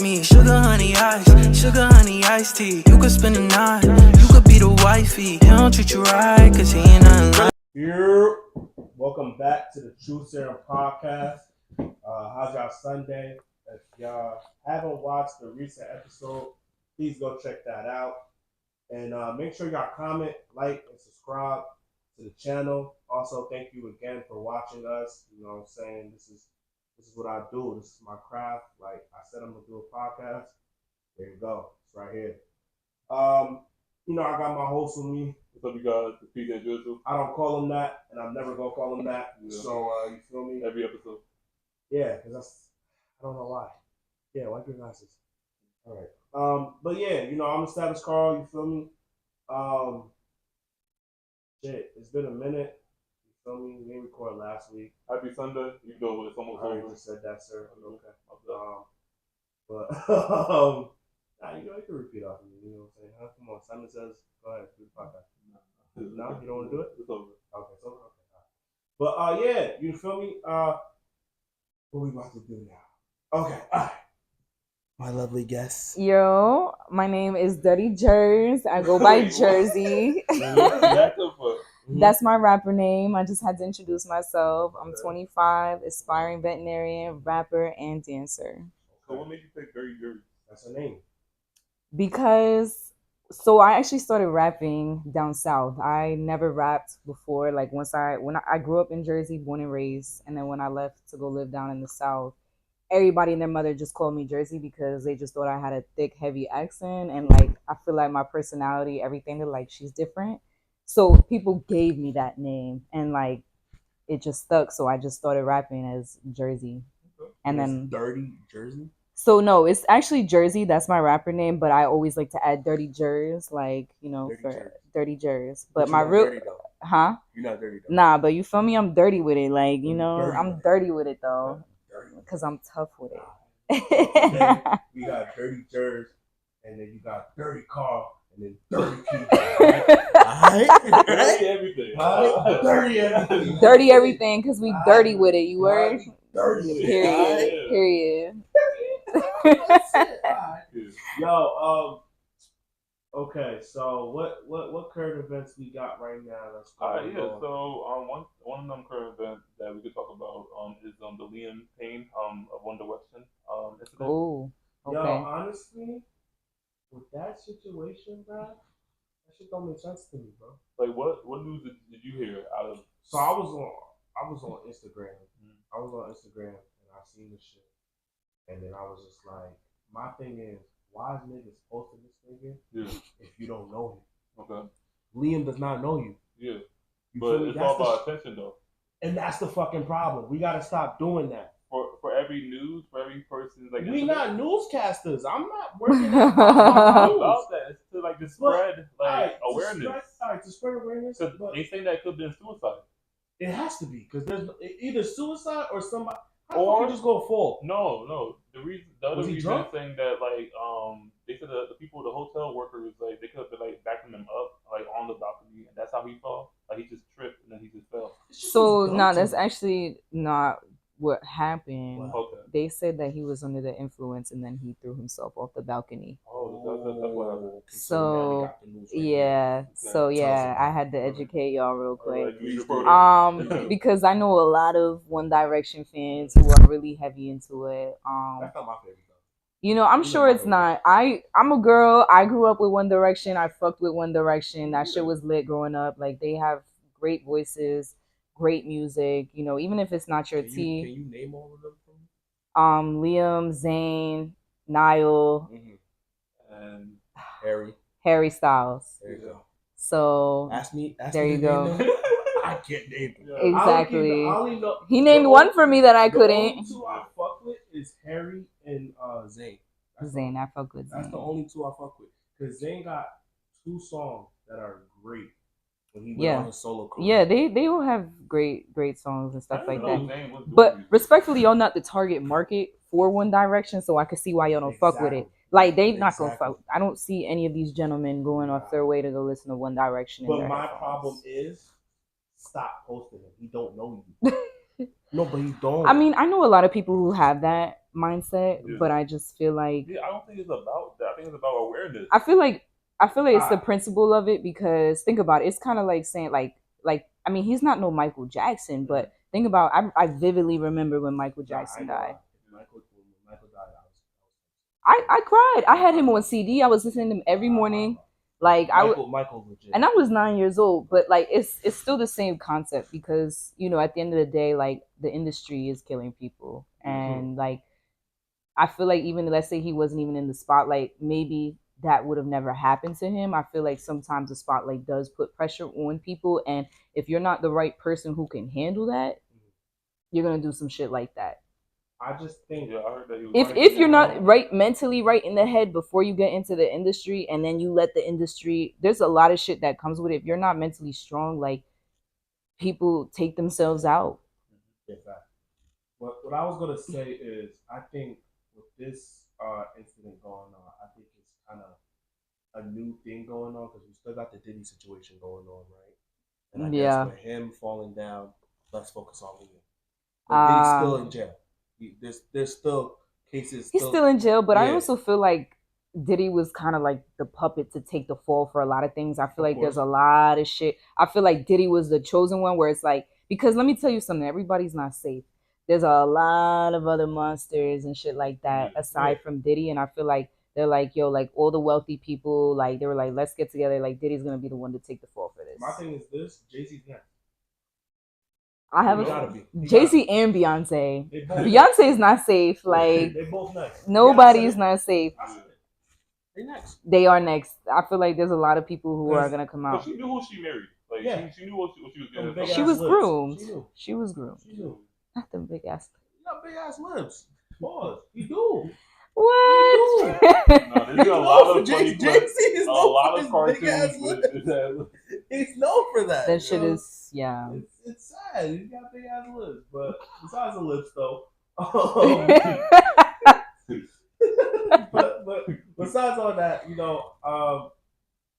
Me, sugar, honey, iced tea. You could spend the night, you could be the wifey. He don't treat you right, cause he ain't nothing like. Here, welcome back to the TRUTHSERUM podcast. How's y'all Sunday? If y'all haven't watched the recent episode, please go check that out. And make sure y'all comment, like, and subscribe to the channel. Also, thank you again for watching us. You know what I'm saying? This is what I do. This is my craft. Like I said, I'm gonna do a podcast. There you go. It's right here. You know, I got my host with me. What's up, you guys? The PJDRIZZLE. I don't call him that, and I'm never gonna call him that. Yeah. So you feel me? Every episode. Yeah, because I don't know why. Yeah, wipe your glasses. All right. But yeah, you know, I'm a status Carl. You feel me? Shit, it's been a minute. You feel me? We didn't record last week. Happy Sunday. You know it's almost over. I just said that, sir. Okay. But nah, you can repeat off of me. You know what I'm saying? Huh? Come on, Simon says, go ahead, do the podcast. No, you don't want to do it? It's over. Okay, it's over. Okay. But yeah, you feel me? What we about to do now? Okay, all right. My lovely guest. Yo, my name is Dirty Jerz. I go by Jersey. That's my rapper name. I just had to introduce myself. I'm 25, aspiring veterinarian, rapper, and dancer. So what made you pick Dirty Jerz? That's her name. Because, so I actually started rapping down south. I never rapped before. Like when I grew up in Jersey, born and raised, and then when I left to go live down in the south, everybody and their mother just called me Jersey because they just thought I had a thick, heavy accent. And like, I feel like my personality, everything, they're like, she's different. So people gave me that name and like, it just stuck. So I just started rapping as Jersey. And then Dirty Jersey? So no, it's actually Jersey. That's my rapper name. But I always like to add Dirty Jerz, like, you know, Dirty Jerz. But my real, huh? You're not dirty though. Nah, but you feel me? I'm dirty with it. Like, you know, I'm dirty with it though. Because I'm tough with it. Okay. We got Dirty Jerz, and then you got Dirty Carl, and then Dirty People. Right? Dirty everything. Dirty everything. Dirty everything, because we dirty with it. You word? Dirty. Period. Period. Yo, okay, so what current events we got right now? That's so one of them current events that we could talk about is the Liam Payne of One Direction incident. Oh, okay. Yo, honestly, with that situation, bro, that shit don't make sense to me, bro. Like what news did you hear out of? So I was on Instagram. I was on Instagram and I seen this shit, and then I was just like, my thing is, why is niggas posting this nigga if you don't know him? Okay. Liam does not know you. Yeah. But it's all about attention though. And that's the fucking problem. We gotta stop doing that. For every news, for every person, like we not newscasters. I'm not working about that. It's to like to spread awareness. To spread awareness. Because they think that it could have been suicide. It has to be because there's either suicide or somebody. Or you just go fall. No. The other reason is saying that like they said the people, the hotel workers, like they could have been like backing him up like on the balcony, and that's how he fell. Like he just tripped and then he just fell. So no, that's actually not what happened. Okay. They said that he was under the influence and then he threw himself off the balcony. Oh, that's what happened. So yeah, I had to educate y'all real quick. Because I know a lot of One Direction fans who are really heavy into it. That's not my favorite though. You know, I'm sure it's not. I'm a girl. I grew up with One Direction. I fucked with One Direction. That shit was lit growing up. Like they have great voices, great music. You know, even if it's not your tea. Can you name all of them for me? Liam, Zayn, Niall, and Harry Styles. There you go. So ask me there you go. I can't name them. Exactly. I only know, named one for me that I couldn't. The only two I fuck with is Harry and Zayn. Zayn, I fuck with Zayn. That's the only two I fuck with. Because Zayn got 2 songs that are great when he went on his solo career. Yeah, they all have great songs and stuff like that. But respectfully, y'all not the target market for One Direction, so I can see why y'all don't fuck with it. Like they not gonna fuck. I don't see any of these gentlemen going off their way to go listen to One Direction. But my problem is, stop posting him. He don't know you. No, but he don't. I mean, I know a lot of people who have that mindset, but I just feel like I don't think it's about that. I think it's about awareness. I feel like it's the principle of it, because think about it. It's kind of like saying like I mean, he's not no Michael Jackson, but think about I vividly remember when Michael Jackson died. Michael died. I cried. I had him on CD. I was listening to him every morning. Like Michael legit. And I was 9 years old, but like it's still the same concept, because at the end of the day, like the industry is killing people, and like I feel like even let's say he wasn't even in the spotlight, maybe that would have never happened to him. I feel like sometimes the spotlight does put pressure on people, and if you're not the right person who can handle that, you're gonna do some shit like that. I just think I heard that he was if you're not right mentally right in the head before you get into the industry, and then you let the industry, there's a lot of shit that comes with it. If you're not mentally strong, like people take themselves out. What I was gonna say is, I think with this incident going on, I think it's kind of a new thing going on, because we still got the Diddy situation going on, right? And I guess with him falling down, let's focus on Liam. But Diddy's still in jail. There's still cases. He's still in jail, but I also feel like Diddy was kind of like the puppet to take the fall for a lot of things. I feel like there's a lot of shit. I feel like Diddy was the chosen one, where it's like, because let me tell you something, everybody's not safe. There's a lot of other monsters and shit like that aside from Diddy, and I feel like they're like, yo, like all the wealthy people, like they were like, let's get together. Like Diddy's gonna be the one to take the fall for this. My thing is this: Jay-Z's next. I have Jay-Z and Beyonce. Beyonce is not safe. Like they both next. Nobody's not safe. They next. They are next. I feel like there's a lot of people who are gonna come out. But she knew who she married. Like she knew what she was getting. She was groomed. She was groomed. She knew. Not them big ass. You got big ass lips. Pause. You do. What? No, there's a lot of Jay-Z is known for his big ass lips. He's known for that. That shit is It's sad. He's got big ass lips, but besides the lips, though. but besides all that,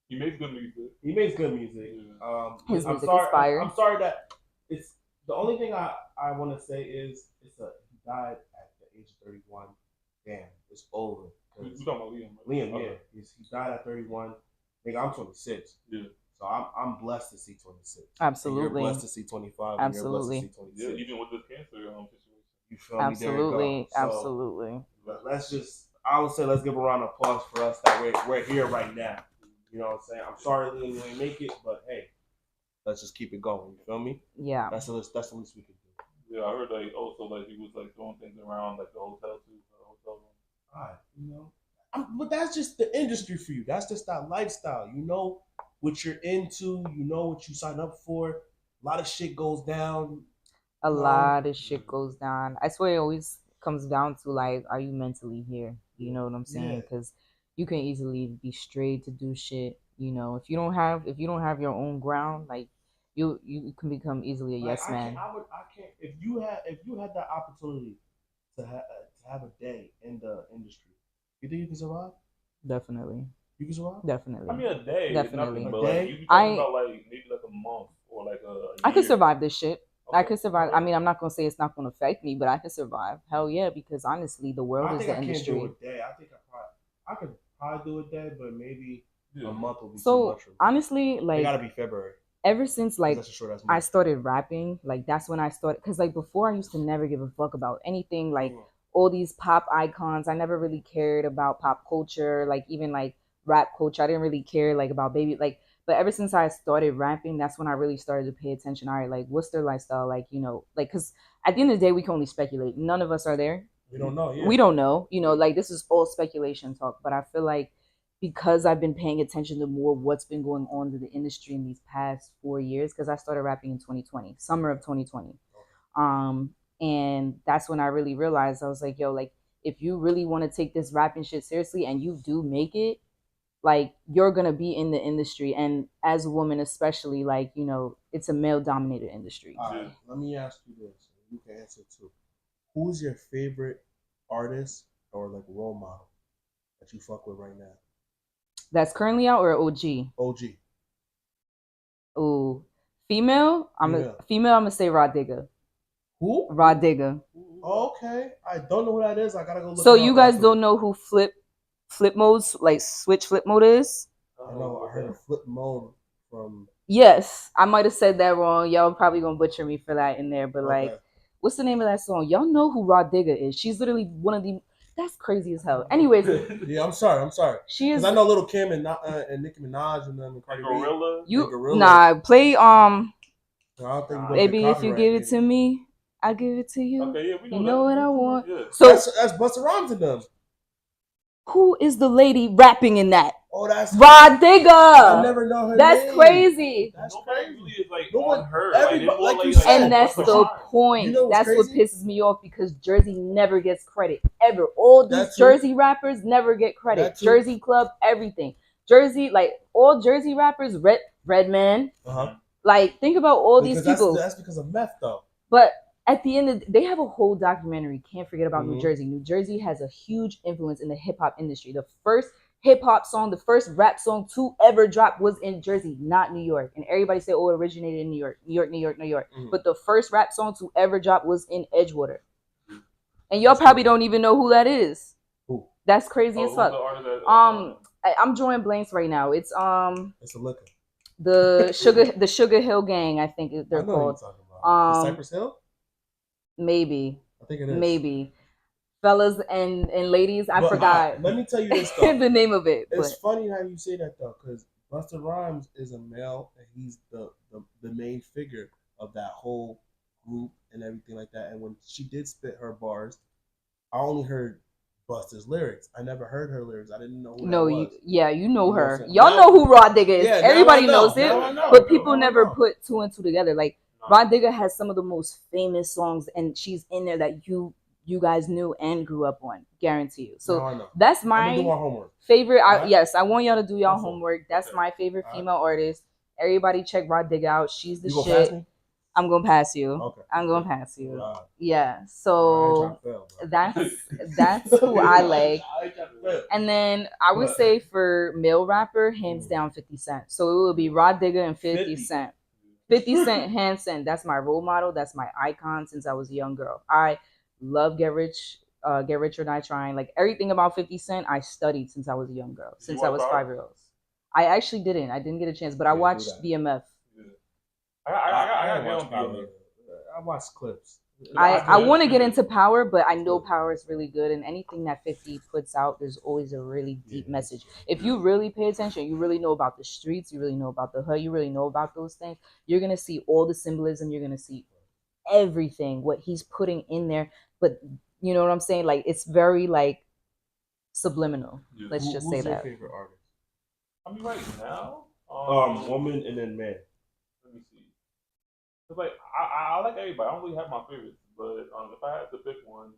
he makes good music. He makes good music. His I'm music sorry. inspired. I'm sorry that it's the only thing I want to say is he died at the age of 31. Damn, it's over. You talking about Liam? Right? Liam, yeah, he died at 31. Nigga, I'm 26. Yeah. So I'm blessed to see 26. Absolutely. And you're blessed to see 25. Absolutely. And you're blessed to see 26. Yeah, even with this cancer situation. You feel Absolutely. me? There you go. So, absolutely. let's just, I would say, let's give a round of applause for us that we're here right now. You know what I'm saying? I'm sorry Liam you ain't make it, but hey, let's just keep it going. You feel me? Yeah. That's the least we can do. Yeah, I heard also he was throwing things around like the hotel too, the hotel room. Alright, but that's just the industry for you. That's just that lifestyle. You know what you're into. You know what you sign up for. A lot of shit goes down. A lot of shit goes down. I swear it always comes down to like, are you mentally here? You know what I'm saying? Because you can easily be strayed to do shit. If you don't have your own ground, like you can become easily a yes man. I can't. If you had that opportunity to have a day in the industry, you think you can survive? Definitely. You can survive? Definitely. I mean, a day. Definitely. Nothing, but you talking about maybe a month or a year. I could survive this shit. Okay. I could survive. I mean, I'm not gonna say it's not gonna affect me, but I could survive. Hell yeah, because honestly, the world is the industry. I can't do a day. I could probably do a day, but maybe a month will be too much for me. Honestly, like, it gotta be February. Ever since I started rapping, like that's when I started. Cause like before, I used to never give a fuck about anything. Like all these pop icons, I never really cared about pop culture. Like even like rap culture, I didn't really care like about baby like. But ever since I started rapping, that's when I really started to pay attention. All right, like what's their lifestyle like? Like because at the end of the day, we can only speculate. None of us are there. We don't know. Yeah. We don't know. Like this is all speculation talk. But I feel like because I've been paying attention to more what's been going on in the industry in these past 4 years, because I started rapping in 2020, summer of 2020. And that's when I really realized, I was like, yo, like, if you really want to take this rapping shit seriously and you do make it, like, you're going to be in the industry. And as a woman, especially, like, it's a male dominated industry. All right, let me ask you this. You can answer too. Who's your favorite artist or like role model that you fuck with right now? That's currently out or OG? OG. Ooh. Female? I'm gonna say Rod Digger. Who? Rod Digger. Okay, I don't know who that is. I gotta go look. So you guys don't know who flip modes, like switch flip mode is? I know. I heard a flip mode from. Yes, I might have said that wrong. Y'all probably gonna butcher me for that in there, but like, what's the name of that song? Y'all know who Rod Digger is? She's literally one of the. That's crazy as hell. Anyways, yeah, I'm sorry. She is. I know Little Kim and Nicki Minaj and them and Cardi B. Gorilla. Nah, play I don't think baby, if you give it to me, I give it to you. Okay, yeah, we know you know what I want. Yeah. So that's Busta Rhymes in them. Who is the lady rapping in that? Oh, that's Rod Digger. I never know her That's name. Crazy. That's crazy. crazy. Is like on her. Like you said, and that's the point. You know that's crazy? What pisses me off because Jersey never gets credit ever. All these Jersey rappers never get credit. Jersey Club, everything. Jersey, like all Jersey rappers, Redman. Like think about all these people. That's because of meth, though. But at the end of they have a whole documentary. Can't forget about New Jersey. New Jersey has a huge influence in the hip hop industry. The first hip hop song, the first rap song to ever drop was in Jersey, not New York. And everybody say, oh, it originated in New York. But the first rap song to ever drop was in Edgewater. And y'all probably don't even know who that is. Who? That's crazy as fuck. I'm drawing blanks right now. It's a liquor. the Sugar Hill Gang, I think they're called. Cypress Hill? Maybe. I think it is. Maybe. Fellas and ladies, I forgot. Let me tell you this though. The name of it. It's funny how you say that though, because Busta Rhymes is a male and he's the main figure of that whole group and everything like that. And when she did spit her bars, I only heard Busta's lyrics. I never heard her lyrics. I didn't know who that was. You know her. Y'all know who Rod Digger is. Yeah, everybody knows it. But people never put two and two together. Like Rod Digger has some of the most famous songs and she's in there that you guys knew and grew up on, guarantee you. So that's my favorite. Yes, I want y'all to do y'all homework. That's my favorite female artist. Everybody check Rod Digger out. She's the shit. I'm gonna pass you. Okay. I'm gonna pass you. Yeah. So that's who I like. And then I would say for male rapper, hands down 50 Cent. So it would be Rod Digger and 50 Cent. 50 Cent, hands down. That's my role model. That's my icon since I was a young girl. I love Get Rich or Die Trying. Like everything about 50 Cent, I studied since I was a young girl. Since I was 5 years old. I actually didn't. I didn't get a chance, but I watched BMF. I watched clips. I want to get into Power, but I know Power is really good, and anything that 50 puts out, there's always a really deep message. If you really pay attention, you really know about the streets, you really know about the hood, you really know about those things, you're gonna see all the symbolism, you're gonna see everything what he's putting in there. But you know what I'm saying? Like it's very like subliminal. Yeah. Let's just say that. Who's your favorite artist? I mean, right now, woman and then man. Let me see. Cause like I like everybody. I don't really have my favorites, but if I had to pick one,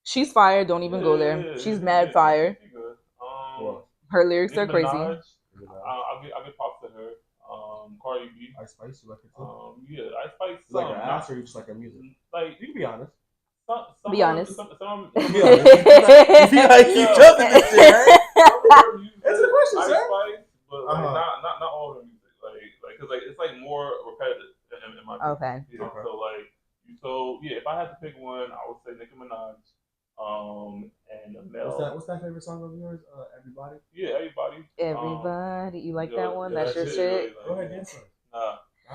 she's fire. Don't even go there. She's mad fire. She's good. Her lyrics are crazy. I'll get props to her. Cardi B. Ice Spice, you like it too? Yeah, Ice Spice. You like her ass or you just like her music? Like you can be honest. Be honest. You jumping this shit, right? That's a question, Ice sir. Spice, but like, not all her music. Like, cause like it's like more repetitive in my opinion. Okay. Yeah, so if I had to pick one, I would say Nicki Minaj. And Mel. What's that favorite song of yours? Everybody. Yeah, everybody. Everybody, you like that one? That's your shit. Go ahead, dance. We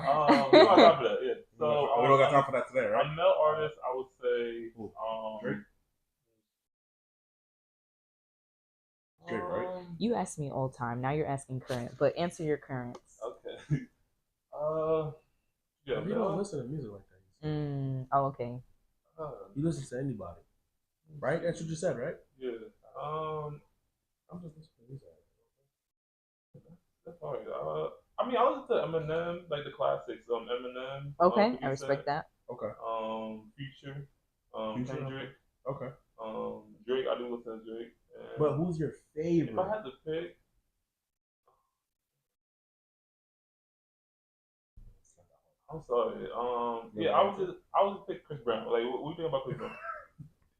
don't got time for that. Yeah. So we don't got time for that today, right? A male artist, I would say. Drake. Drake, right? You ask me all time. Now you're asking current, but answer your currents. Okay. Yeah. You don't listen to music like that. Oh, okay. You listen to anybody, right? That's what you said, right? Yeah. I'm just listening to music. That's all right. I mean, I listen to Eminem, like the classics. Eminem. Okay, I respect that. Okay. Future. Future? Kendrick. Okay. Drake. I do listen to Drake. But who's your favorite? If I had to pick. I'm sorry. I would pick Chris Brown. Like, what do you think about Chris Brown?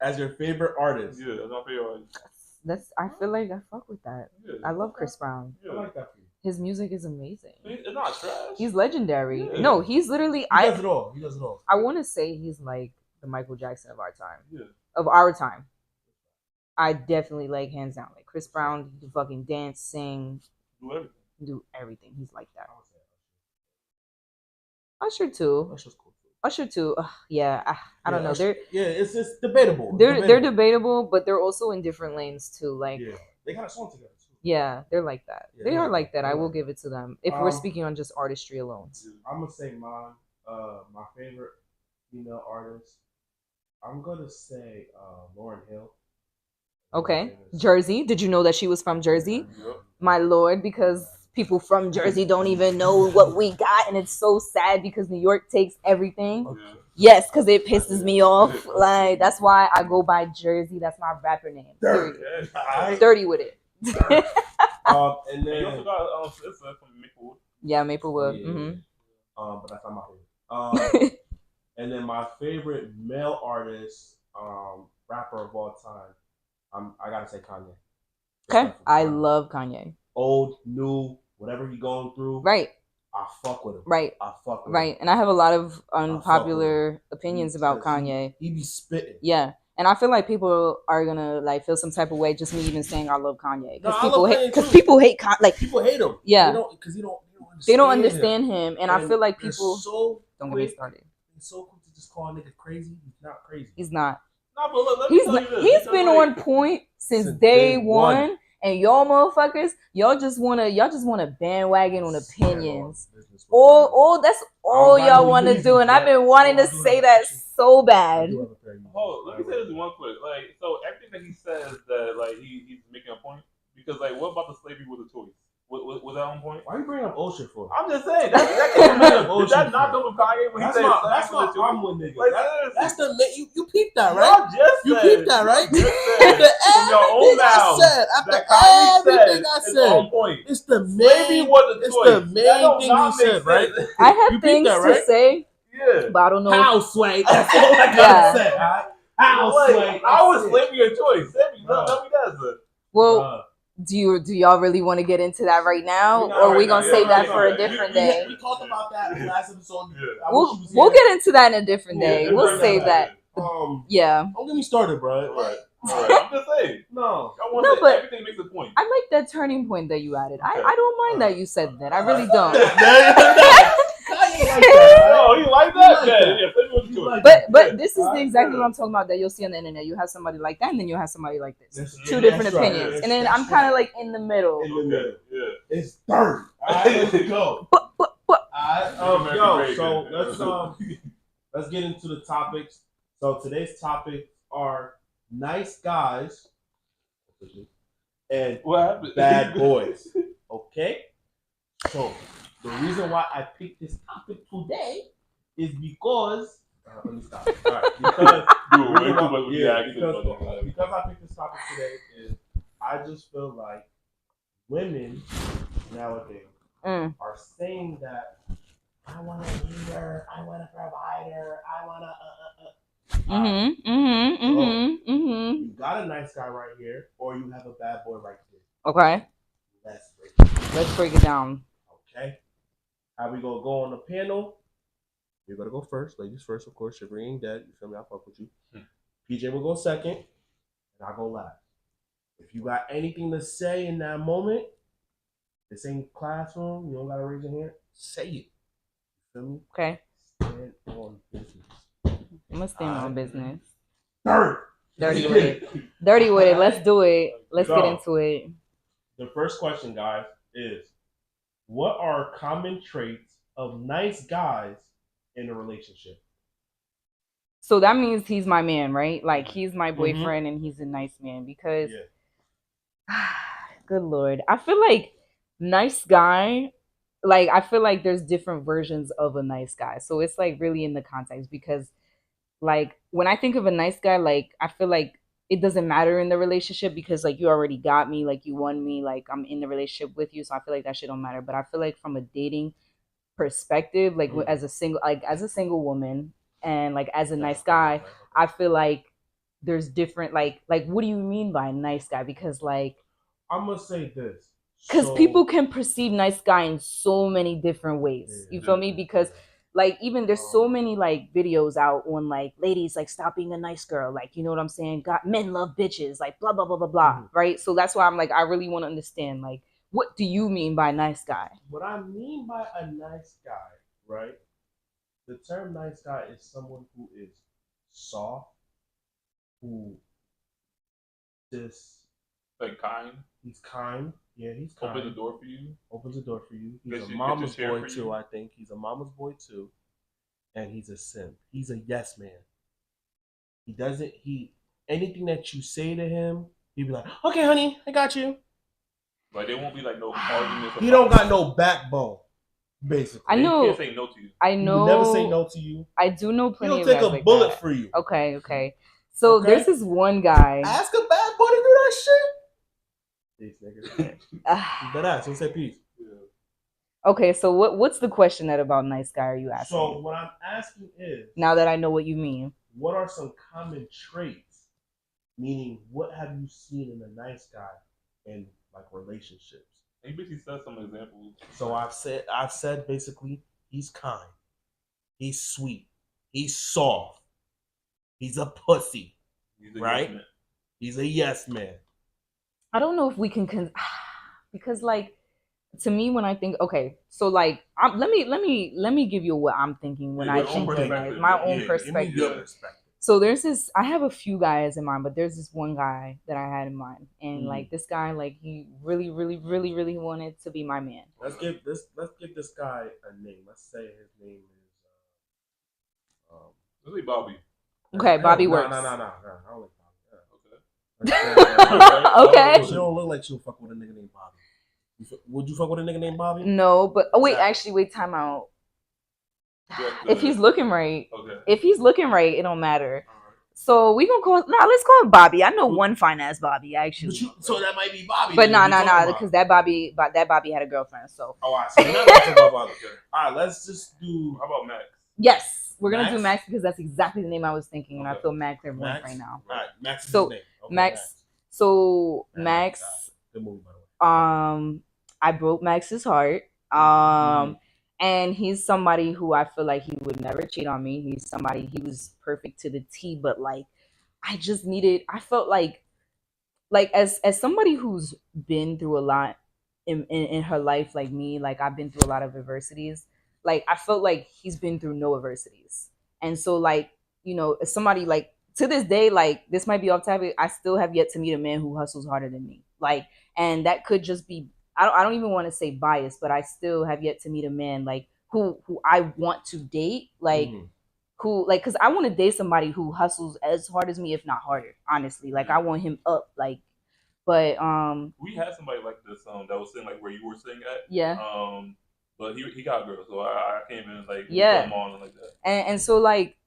As your favorite artist? Yeah, that's my favorite artist. I feel like I fuck with that. Yeah. I love Chris Brown. Yeah. I like that for you. His music is amazing. It's not trash. He's legendary. Yeah. No, he's literally. He does it all. He does it all. I want to say he's like the Michael Jackson of our time. Yeah. Of our time. I definitely like hands down. Like Chris Brown, he can fucking dance, sing, do everything. He's like that. Usher too. Usher's cool. Usher too. Yeah, I don't know. Usher, it's just debatable. They're debatable, but they're also in different lanes too. Like they got a song together too. Yeah, they're like that. Yeah, they are like that. I will give it to them. If we're speaking on just artistry alone. I'm gonna say mine. My favorite female artist. I'm gonna say Lauryn Hill. Okay, Jersey. Did you know that she was from Jersey? Yep. My lord, because people from Jersey don't even know what we got, and it's so sad because New York takes everything. Okay. Yes, because it pisses me off. Like that's why I go by Jersey. That's my rapper name. Dirty with it. And then you also got Sister from Maplewood. Yeah, Maplewood. Yeah. Mm-hmm. But that's not my favorite. And then my favorite male artist, rapper of all time, I gotta say Kanye. Okay, I love Kanye. Old, new, whatever he going through. Right. I fuck with him. Right. I fuck with him. Right. And I have a lot of unpopular opinions about Kanye. He be spitting. Yeah. And I feel like people are gonna like feel some type of way just me even saying I love Kanye because people hate like people hate him. Yeah, because they don't understand him, and I feel like people don't get me started. He's so quick to just call a nigga crazy. He's not crazy. He's not. No, but he's been on point since day one. And y'all motherfuckers, y'all just wanna bandwagon on opinions. That's all y'all wanna do, and I've been wanting to say that so bad. Oh, let me say this one quick. Like, so everything that he says that like he's making a point because like what about the slavery was a choice? Was that on point? Why are you bringing up old shit for? I'm just saying that did that not come from Kanye when he said that's my problem with niggas. Like, that's the you peeped that, right? You peeped that, right? From your own mouth. After everything I said, on point. It's the main thing you said, right? I have things to say. Yeah. But I don't know. How sway? That's all I gotta say. How sway? I was slavery a choice. Let me that. Well. Do y'all really want to get into that right now, or are we gonna save that for a different day? We talked about that last episode. We'll get into that in a different day. We'll save that. Yeah. Don't get me started, bro. Right. I'm just saying. No, but everything makes a point. I like that turning point that you added. I don't mind that you said that. I really don't. Oh, you like that? But this is exactly what I'm talking about. That you'll see on the internet. You have somebody like that, and then you have somebody like this. Two different opinions, and then I'm kind of like in the middle. Yeah. It's dirt. Let's go. So let's get into the topics. So today's topics are nice guys and bad boys. Okay. So the reason why I picked this topic today is because let me stop. All right, because I picked this topic today is I just feel like women nowadays are saying that I want a leader, I want a provider, I want a. You got a nice guy right here, or you have a bad boy right here. Okay. Let's break it down. Okay. How we gonna go on the panel? You're gonna go first, ladies first, of course. You're bringing that. You feel me? I fuck with you. PJ will go second, and I'll go last. If you got anything to say in that moment, this ain't classroom. You don't gotta raise your hand. Say it. You feel me? Okay. Stand on business. I'm gonna stand on business. Dirty with it. Dirty with it. Let's do it. Let's get into it. The first question, guys, is what are common traits of nice guys in a relationship? So that means he's my man, right? Like he's my boyfriend and he's a nice man because good Lord. I feel like nice guy, like I feel like there's different versions of a nice guy. So it's like really in the context because like when I think of a nice guy, like I feel like it doesn't matter in the relationship because like you already got me, like you won me, like I'm in the relationship with you. So I feel like that shit don't matter. But I feel like from a dating perspective, like as a single woman and like as a nice guy, I feel like there's different like what do you mean by nice guy? Because like I'm gonna say this. Because So- people can perceive nice guy in so many different ways. You feel me? Because like even there's so many like videos out on like ladies like stop being a nice girl, like you know what I'm saying? Got men love bitches, like blah blah blah blah blah. Right? So that's why I'm like I really want to understand like what do you mean by nice guy? What I mean by a nice guy, right? The term nice guy is someone who is soft, who just like kind. He's kind. Yeah, he's kind. Opens the door for you. Opens the door for you. He's Gets a you- mama's gets you share boy for too. you. I think he's a mama's boy too, and he's a simp. He's a yes man. He doesn't. He anything that you say to him, he'd be like, "Okay, honey, I got you." Like there won't be like no arguments. He don't got no backbone. Basically, I He know. can't say no to you. I he know. would never say no to you. I do know plenty He'll of take guys a like bullet that. for you. Okay. So Okay? there's this one guy. Ask a bad boy to do that shit. Peace, nigga. That ass. Don't say peace. Okay, so what's the question that about nice guy are you asking? So what I'm asking is, now that I know what you mean, what are some common traits? Meaning, what have you seen in a nice guy in like relationships? He basically said some examples. So I've said basically he's kind, he's sweet, he's soft, he's a pussy, He's a right? yes man. He's a yes man. I don't know if we can because like to me when I think okay, so like let me give you what I'm thinking when I Your own think of perspective. nice, my own Yeah, give me perspective. your perspective. So there's this I have a few guys in mind, but there's this one guy that I had in mind. And like this guy, like he really wanted to be my man. Let's give this guy a name. Let's say his name is Let's say Bobby. Okay, Bobby works. No. I don't like Bobby. Okay. She don't look like she'll fuck with a nigga named Bobby. Would you fuck with a nigga named Bobby? No, but wait, Exactly. actually wait, time out. Yeah, If he's looking right, okay. if he's looking right, it don't matter. So we gonna call let's call him Bobby. I know one fine ass Bobby actually. So that might be Bobby. But then, nah, because that Bobby had a girlfriend. So Oh, I see. We're not gonna talk about Bobby. All right, let's just do. How about Max? yes, we're gonna Max? do Max because that's exactly the name I was thinking, and I Okay. feel Max are blank Max right now. All right, Max. Is So, his name. Okay, Max. So Max, Good movie, by the way. I broke Max's heart. And he's somebody who I feel like he would never cheat on me. He's somebody he was perfect to the T, but like I felt like as somebody who's been through a lot in her life, like me, like I've been through a lot of adversities. Like I felt like he's been through no adversities. And so like, you know, as somebody like to this day, like this might be off topic, I still have yet to meet a man who hustles harder than me. Like, and that could just be I don't even want to say biased, but I still have yet to meet a man like who I want to date, like who like because I want to date somebody who hustles as hard as me, if not harder. Honestly, like I want him up, like. But we had somebody like this that was sitting like where you were sitting at. Yeah. But he got a girl, so I can't even like put him on like that. And so like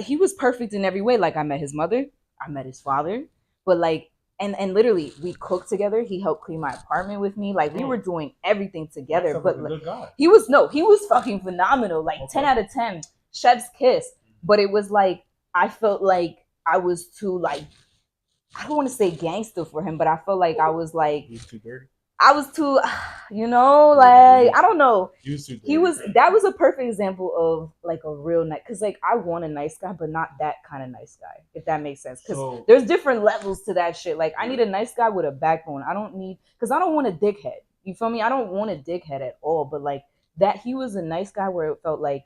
he was perfect in every way. Like I met his mother, I met his father, but like. And literally, we cooked together. He helped clean my apartment with me. Like we were doing everything together. That sounds But like a good guy. he was fucking phenomenal. Like 10 out of 10, chef's kiss. But it was like I felt like I was too like I don't want to say gangster for him, but I felt like I was like He's too dirty. I was too, you know, like I don't know. He was too dirty. That was a perfect example of like a real nice, because like I want a nice guy, but not that kind of nice guy, if that makes sense. Because there's different levels to that shit. Like I need a nice guy with a backbone. I don't want a dickhead. You feel me? I don't want a dickhead at all. But like that, he was a nice guy where it felt like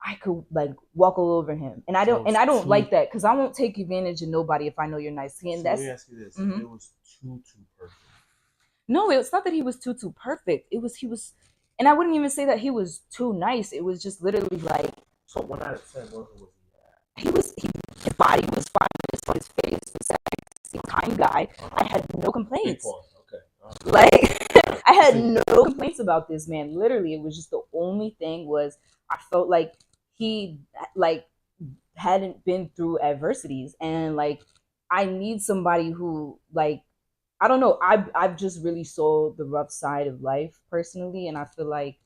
I could like walk all over him, and I don't like that because I won't take advantage of nobody if I know you're nice. And let me ask you this: it was too perfect. No, it's not that he was too perfect. He was, and I wouldn't even say that he was too nice. It was just literally like. So 1 out of 10, what was he at? His body was fine. His face was sexy, kind guy. I had no complaints. Okay. Like I had no complaints about this man. Literally, it was just the only thing was I felt like he like hadn't been through adversities, and like I need somebody who like. I don't know. I've just really saw the rough side of life personally, and I feel like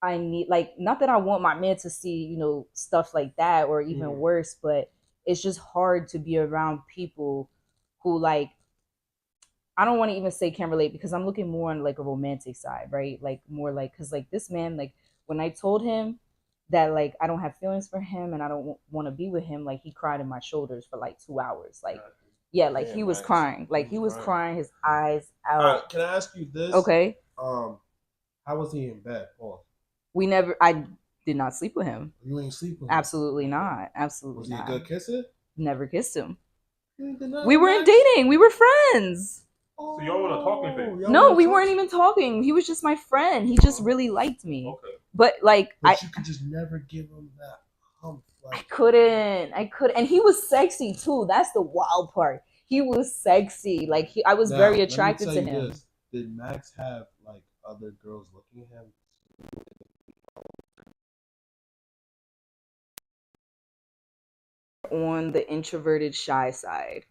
I need like not that I want my man to see, you know, stuff like that or even worse, but it's just hard to be around people who like I don't want to even say can't relate because I'm looking more on like a romantic side, right? Like more like because like this man, like when I told him that like I don't have feelings for him and I don't want to be with him, like he cried in my shoulders for like 2 hours, like yeah, like he was crying, like he was crying his eyes out. Can I ask you this? Okay. How was he in bed? I did not sleep with him. You ain't sleep with him? Absolutely not. Absolutely was he not. a good kisser? Never kissed him. We weren't dating. We were friends. So y'all were talking thing? No, we weren't even talking. He was just my friend. He just really liked me. Okay. But like but you could just never give him that hump. Like, I couldn't. And he was sexy too. That's the wild part. He was sexy. Like I was very attracted to him. This. Did Max have like other girls looking at him? On the introverted, shy side.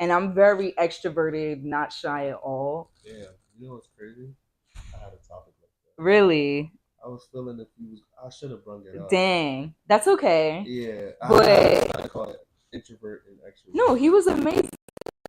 And I'm very extroverted, not shy at all. Yeah, you know what's crazy? I had a topic like that. Really? I was feeling I should have brung it up. Dang, that's okay. Yeah, but I call it introvert and extrovert. No, he was amazing.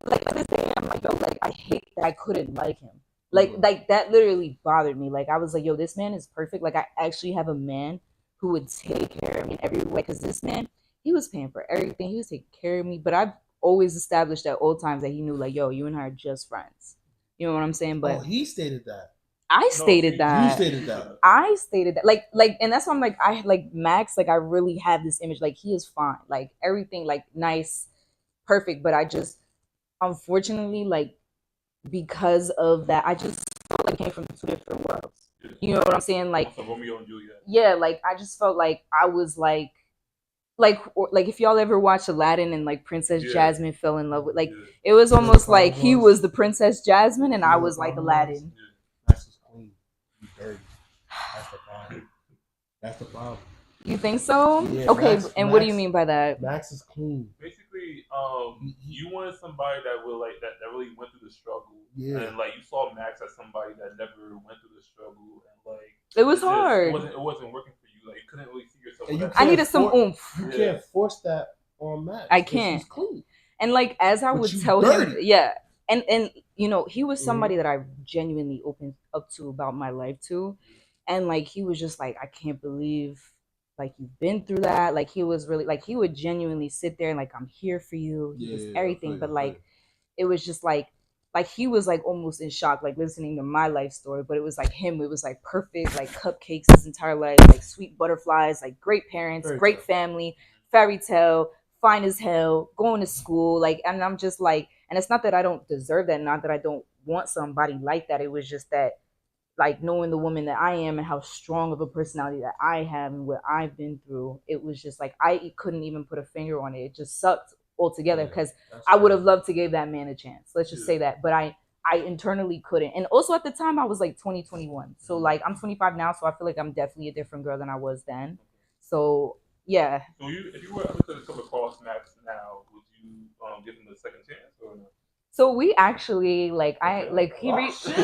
Like this day, I'm like, yo, like I hate that I couldn't like him. Like that literally bothered me. Like I was like, yo, this man is perfect. Like I actually have a man who would take care of me in every way. Because this man, he was paying for everything. He was taking care of me. But I've always established at all times that he knew, like, yo, you and her are just friends. You know what I'm saying? But he stated that. I stated that. You stated that. I stated that. Like, and that's why I'm like, I like Max. Like, I really have this image. Like, he is fine. Like everything, like nice, perfect. But I just, unfortunately, like because of that, I just felt like I came from 2 different worlds. You know what I'm saying? Like Romeo and Juliet. Yeah, like I just felt like I was like if y'all ever watch Aladdin and like Princess Jasmine fell in love with, like it was almost like he was the Princess Jasmine and I was like Aladdin. Max is clean. You dirty. That's the problem. That's the problem. You think so? Yeah, okay, and what do you mean by that? Max is clean. Basically, you wanted somebody that will like that really went through the struggle. Yeah. And like you saw Max as somebody that never went through the struggle and like it was hard. It wasn't working for you. Like you couldn't really see yourself. I needed some oomph. You can't force that on Max. I can't. He's clean. And like as I would tell him, and you know, he was somebody that I genuinely opened up to about my life too. And like he was just like, I can't believe like you've been through that. Like he was really like he would genuinely sit there and like I'm here for you. He was everything. But like it was just like he was like almost in shock, like listening to my life story. But it was like him, it was like perfect, like cupcakes his entire life, like sweet butterflies, like great parents, great family, fairy tale, fine as hell, going to school. Like, and I'm just like, and it's not that I don't deserve that, not that I don't want somebody like that. It was just that like knowing the woman that I am and how strong of a personality that I have and what I've been through, it was just like I couldn't even put a finger on it. It just sucked altogether because I would have loved to give that man a chance. Let's just say that. But I internally couldn't. And also at the time I was like 21. So like I'm 25 now, so I feel like I'm definitely a different girl than I was then. So yeah. So if you were ever to come across Max now, would you give him a second chance or no? So we actually like he reached Max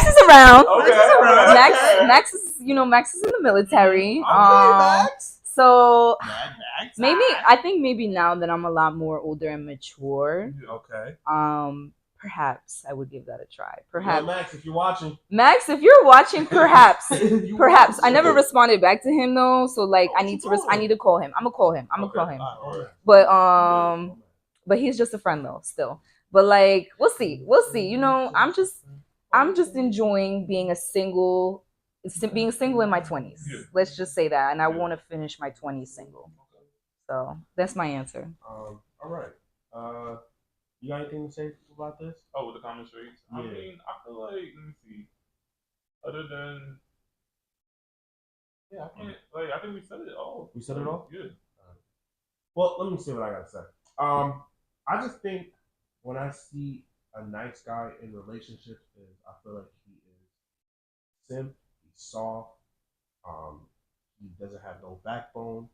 is around. Okay. Max is Max is in the military. Max. So Max. maybe now that I'm a lot more older and mature. Okay. Perhaps I would give that a try. Perhaps. Yeah, Max, if you're watching. Max, if you're watching, perhaps. Perhaps. I never responded back to him though, so like I need to call him. I'm gonna call him. Right. But he's just a friend though, still. But like we'll see. You know, I'm just enjoying being single in my 20s. Let's just say that. And I want to finish my 20s single. So that's my answer. All right. You got anything to say about this? Oh, with the comment streets? Yeah. I mean, I feel like, let me see. Other than, I think we said it all. We said it all? Yeah. Well, let me see what I got to say. I just think when I see a nice guy in relationships, I feel like he is simp, he's soft, he doesn't have no backbone.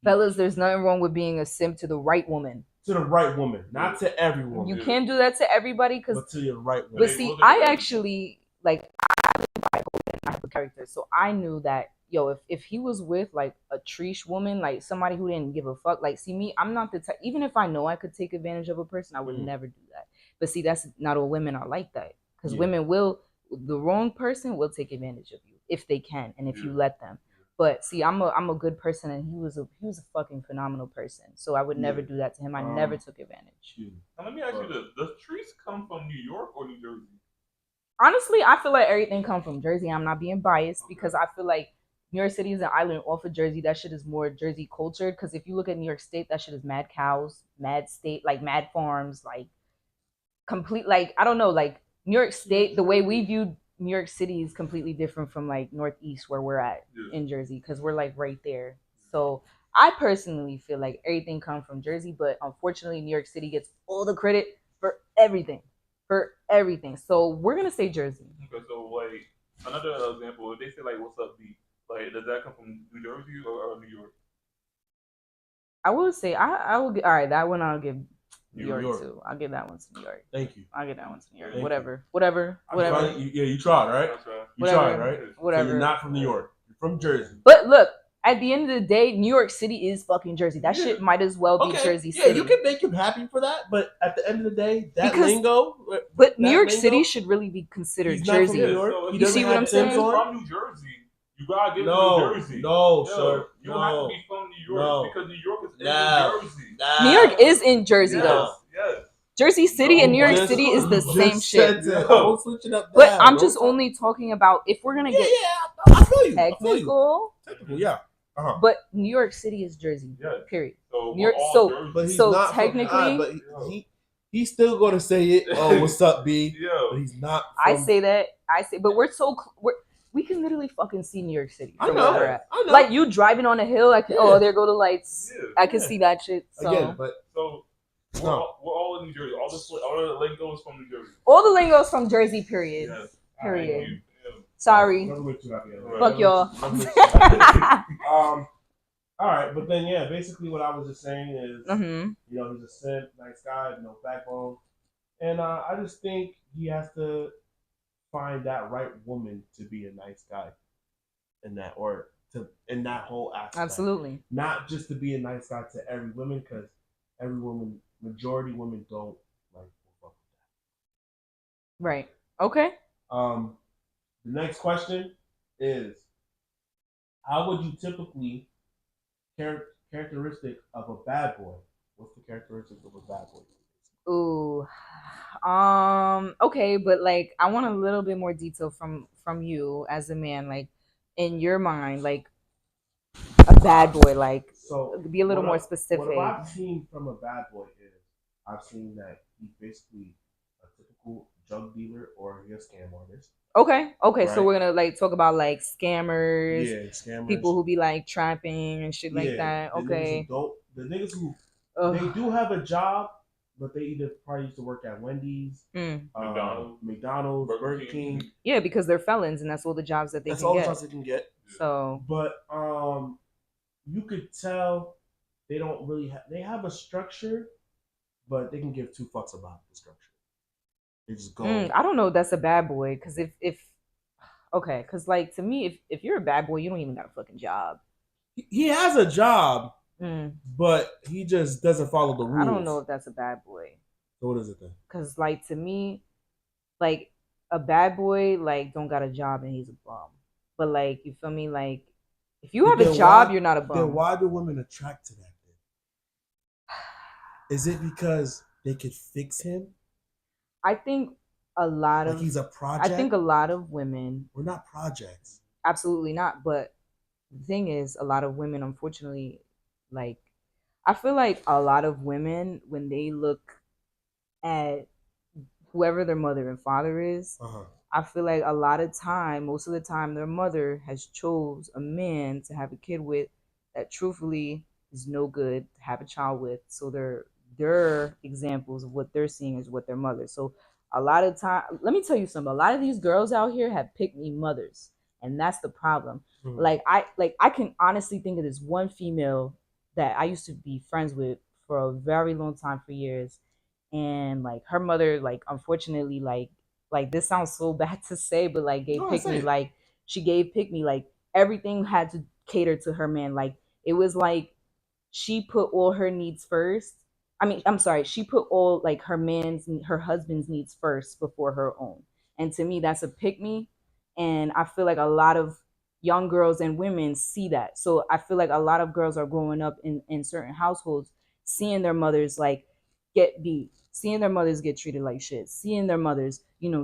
Fellas, there's nothing wrong with being a simp to the right woman. To the right woman, not to every woman. You can't do that to everybody, but to your right woman. But see, I actually I have a character, so I knew that yo, if he was with like a treesh woman, like somebody who didn't give a fuck, like see me, I'm not the type. Even if I know I could take advantage of a person, I would never do that. But see, that's not all women are like that, because women will, the wrong person will take advantage of you if they can and if you let them. But see, I'm a good person, and he was a fucking phenomenal person. So I would never do that to him. I never took advantage. Now let me ask you this: does trees come from New York or New Jersey? Honestly, I feel like everything comes from Jersey. I'm not being biased because I feel like New York City is an island off of Jersey. That shit is more Jersey cultured. Because if you look at New York State, that shit is mad cows, mad state, like mad farms, like complete, like I don't know, like New York State. The way we view New York City is completely different from like Northeast where we're at in Jersey, because we're like right there. So I personally feel like everything comes from Jersey, but unfortunately, New York City gets all the credit for everything. So we're gonna say Jersey. Okay, so like another example, if they say like "What's up, B?" Like, does that come from New Jersey or New York? I will say I will. All right, that one I'll give New York too. I'll give that one to New York. Thank you. I'll give that one to New York. Thank whatever. You tried, right? You tried, right? Whatever. So you're not from New York. You're from Jersey. But look, at the end of the day, New York City is fucking Jersey. That shit might as well be Jersey City. Yeah, you can make him happy for that, but at the end of the day, lingo. But New York City should really be considered Jersey. New York. So you see what I'm saying? From New Jersey. You gotta get to New Jersey. No, sir. You don't have to be from New York because New York is in Jersey. New York is in Jersey though. Yes. Jersey City and New York City is the same shit. But I'm just only talking about if we're gonna get I feel you. technical, yeah. But New York City is Jersey. Period. So New York. So technically, but he's still gonna say it. Oh, what's up, B? Yeah. But he's not. I say, but we can literally fucking see New York City. I know. Where we're at. Like you driving on a hill, oh, there go the lights. Yeah. I can see that shit. So. Again, but we're all in New Jersey. All the lingo is from New Jersey. All the lingo is from Jersey. Period. Yes. Period. Sorry. Fuck y'all. All right, but then basically what I was just saying is, mm-hmm. He's a simp, nice guy, no backbone, and I just think he has to find that right woman to be a nice guy, in that whole aspect. Absolutely. Not just to be a nice guy to every woman, because every woman, majority women don't like fuck with that. Right. Okay. The next question is, how would you typically characteristic of a bad boy? What's the characteristic of a bad boy? Ooh. Okay, but like I want a little bit more detail from you as a man, like in your mind, like a bad boy, like so be a little more specific. What I've seen from a bad boy is I've seen that he's basically a typical drug dealer or he's a scam artist. Okay, right. So we're gonna like talk about like scammers, people who be like trapping and shit like that. Okay, the niggas who they do have a job, but they either probably used to work at Wendy's, McDonald's, Burger King. Yeah, because they're felons, and that's all the jobs that they can get. That's all the jobs they can get. So, but you could tell they don't really they have a structure, but they can give two fucks about the structure. They just go. I don't know if that's a bad boy, because because like to me, if you're a bad boy, you don't even got a fucking job. He has a job, but he just doesn't follow the rules. I don't know if that's a bad boy. So what is it then? Because like to me, like a bad boy like don't got a job and he's a bum. But like you feel me, like if you have a job, you're not a bum. Then why do women attract to that then? Is it because they could fix him? I think a lot of he's a project. I think a lot of women. We're not projects. Absolutely not. But the thing is, a lot of women, unfortunately, like I feel like a lot of women, when they look at whoever their mother and father is, I feel like most of the time, their mother has chose a man to have a kid with that truthfully is no good to have a child with. So their examples of what they're seeing is what their mother. So a lot of time, let me tell you something. A lot of these girls out here have pick-me mothers, and that's the problem. Like I can honestly think of this one female that I used to be friends with for a very long time, for years, and like her mother, like unfortunately, like this sounds so bad to say, but like gave pick-me, like she gave pick-me, like everything had to cater to her man. Like it was like she put all her needs first. I mean, I'm sorry, she put all like her husband's needs first before her own. And to me, that's a pick me. And I feel like a lot of young girls and women see that. So I feel like a lot of girls are growing up in certain households, seeing their mothers like get beat, seeing their mothers get treated like shit, seeing their mothers,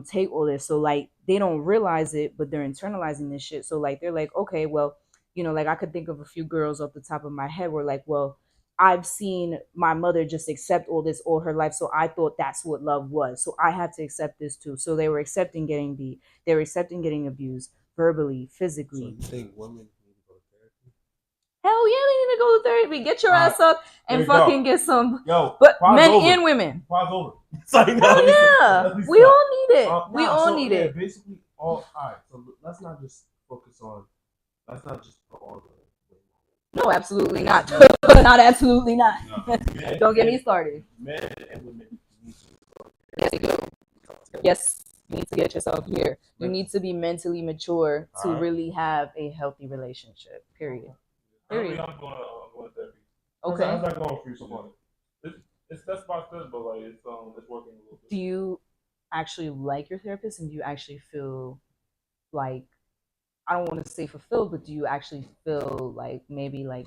take all this. So like they don't realize it, but they're internalizing this shit. So like they're like, okay, well, like I could think of a few girls off the top of my head where like, well, I've seen my mother just accept all this all her life. So I thought that's what love was. So I had to accept this too. So they were accepting getting beat. They were accepting getting abused verbally, physically. So you think women need to go to therapy? Hell yeah, they need to go to therapy. Get your ass up and fucking get some. Yo, but men and women. Pause over. Sorry, hell yeah. We all need it. We all need it. Basically, all right. So let's not just focus on. Let's not just put all the. No, absolutely not. Not absolutely not. No. Don't get me started. Men and women need to go. Yes, you need to get yourself here. You need to be mentally mature to really have a healthy relationship. Period. Period. I'm going to therapy. Okay. How's that going for you so far? It's step by step, but like it's working a little bit. Do you actually like your therapist, and do you actually feel like, I don't want to say fulfilled, but do you actually feel like maybe like,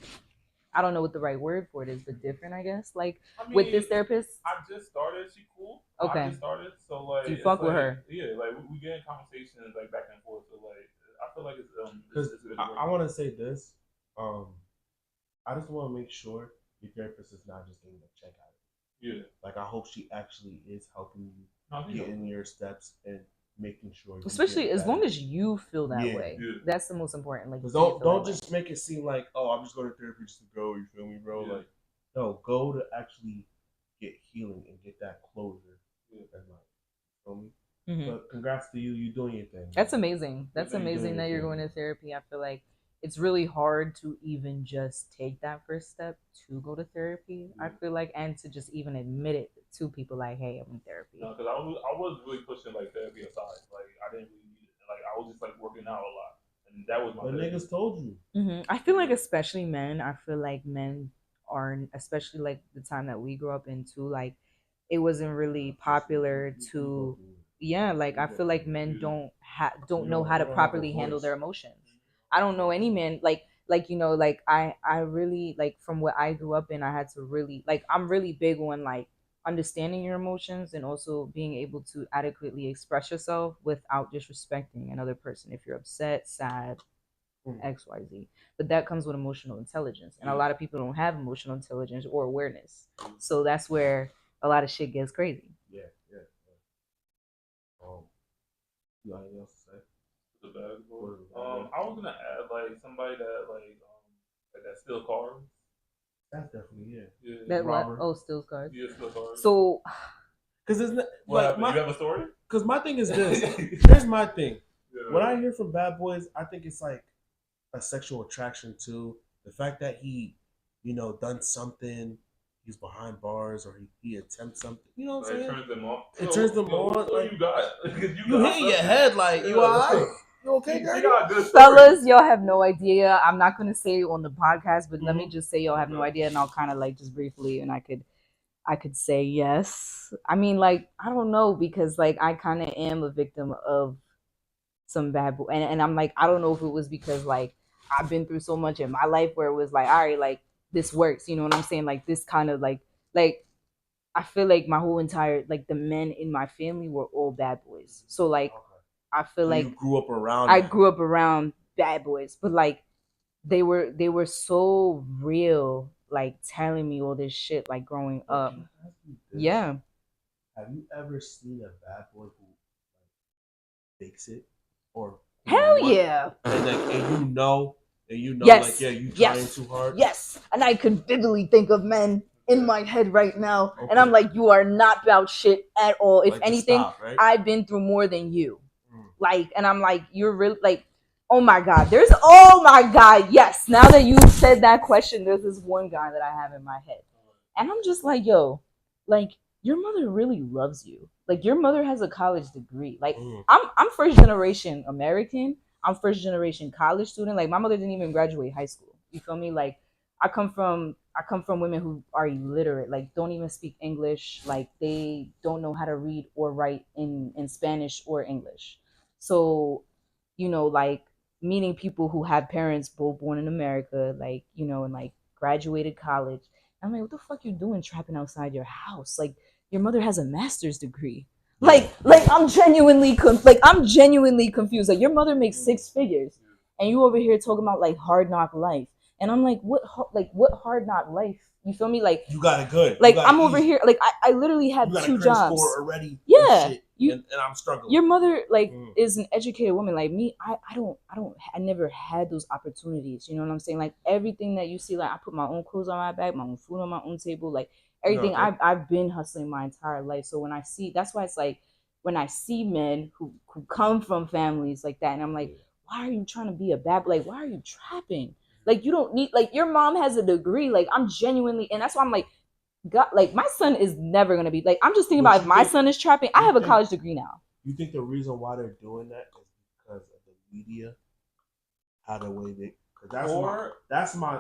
I don't know what the right word for it is, but different, I guess. Like with this therapist? I just started. She cool. Okay. I just started. So like, do you fuck with her? Yeah, like we get in conversations like back and forth. So like, I feel like it's because I want to say this. I just want to make sure your therapist is not just getting a check out of it. Yeah. Like I hope she actually is helping you get in your steps and making sure. Especially as long as you feel that way. Yeah. That's the most important. Like don't just make it seem like, oh, I'm just going to therapy just to go. You feel me, bro? Yeah. Like no, go to actually get healing and get that closure. Yeah. And like, feel me? Mm-hmm. But congrats to you. You're doing your thing. That's amazing. That's amazing that you're going to therapy. I feel like it's really hard to even just take that first step to go to therapy. Yeah. I feel like, and to just even admit it to people like, hey, I'm in therapy. No, because I was really pushing like therapy aside. Like I didn't really need it. Like I was just like working out a lot, and that was my. The niggas told you. Mm-hmm. I feel like especially men. I feel like men are, especially like the time that we grew up in too. Like it wasn't really popular to. Yeah, like I feel like men don't know how to properly handle their emotions. I don't know any man like I really like from what I grew up in, I had to really like, I'm really big on like understanding your emotions and also being able to adequately express yourself without disrespecting another person. If you're upset, sad, XYZ. But that comes with emotional intelligence. And a lot of people don't have emotional intelligence or awareness. So that's where a lot of shit gets crazy. Yeah. You got anything else to say? The bad boy. I was gonna add like somebody that like that steals cars. That's definitely yeah. That what? Oh, steals cars. Yeah, steals cars. So, because it's not like you have a story. Because my thing is this. Here's my thing. Yeah. When I hear from bad boys, I think it's like a sexual attraction to the fact that he, done something. He's behind bars, or he attempts something. You know what I'm saying? It turns them on. It turns them on. What you got? You hitting your head like you alright? You okay, girl? Fellas, y'all have no idea. I'm not gonna say it on the podcast, but let me just say y'all have no idea, and I'll kind of like just briefly, and I could say yes. I mean, like I don't know, because like I kind of am a victim of some bad boy, and I'm like, I don't know if it was because like I've been through so much in my life where it was like, all right, like this works, you know what I'm saying? Like this kind of like I feel like my whole entire like the men in my family were all bad boys. So like I feel like you grew up around. I grew up around bad boys, but like they were so real, like telling me all this shit like growing up. Yeah. Have you ever seen a bad boy who fakes it or? Hell yeah. And you know, yes. Like, yeah, you trying too hard. Yes, and I could vividly think of men in my head right now, and I'm like, you are not about shit at all. If like anything, right? I've been through more than you. Like, and I'm like, you're really like, oh my god, yes. Now that you said that question, there's this one guy that I have in my head, and I'm just like, yo, like your mother really loves you. Like your mother has a college degree. Like I'm first generation American. I'm first generation college student. Like my mother didn't even graduate high school. You feel me? Like I come from women who are illiterate, like don't even speak English, like they don't know how to read or write in Spanish or English. So, like meeting people who had parents both born in America, like, and like graduated college. I'm like, what the fuck you doing trapping outside your house? Like your mother has a master's degree. Like I'm genuinely confused. Like your mother makes six figures and you over here talking about like hard knock life. And I'm like, what hard knock life? You feel me? Like you got it good. Like I'm over here. Like I literally had two jobs already. Yeah, and I'm struggling. Your mother is an educated woman. Like me, I never had those opportunities. You know what I'm saying? Like everything that you see, like I put my own clothes on my back, my own food on my own table, like everything. I've been hustling my entire life. So when I see, that's why it's like when I see men who come from families like that, and I'm like, why are you trying to be a bad? Like why are you trapping? Like you don't need, like your mom has a degree. Like I'm genuinely, and that's why I'm like, God, like my son is never gonna be like. I'm just thinking about if my son is trapping. I have a college degree now. You think the reason why they're doing that is because of the media, how the way they? That's my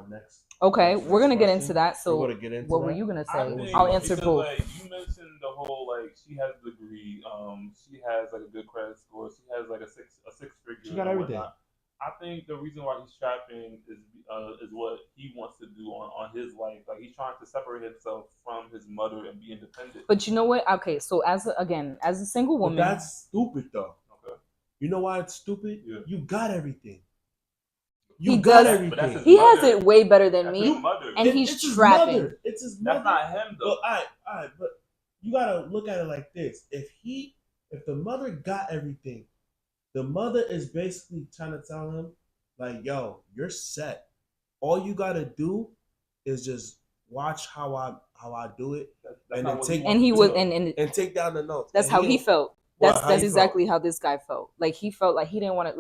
next. Okay, we're gonna get into that. So we're gonna get into what that. Were you gonna say? I'll answer both. Like, you mentioned the whole like she has a degree. She has like a good credit score. She has like a six figure. She got everything. I think the reason why he's trapping is what he wants to do on his life. Like he's trying to separate himself from his mother and be independent. But you know what? Okay, so as a single woman, but that's stupid though. Okay. You know why it's stupid? Yeah. You got everything. He got everything. He has it way better than me, and he's trapping. It's his mother. That's not him though. All right, but you gotta look at it like this: if the mother got everything. The mother is basically trying to tell him, like, yo, you're set. All you gotta do is just watch how I do it, and then take down the notes. That's how he felt. That's exactly how this guy felt. Like he felt like he didn't want to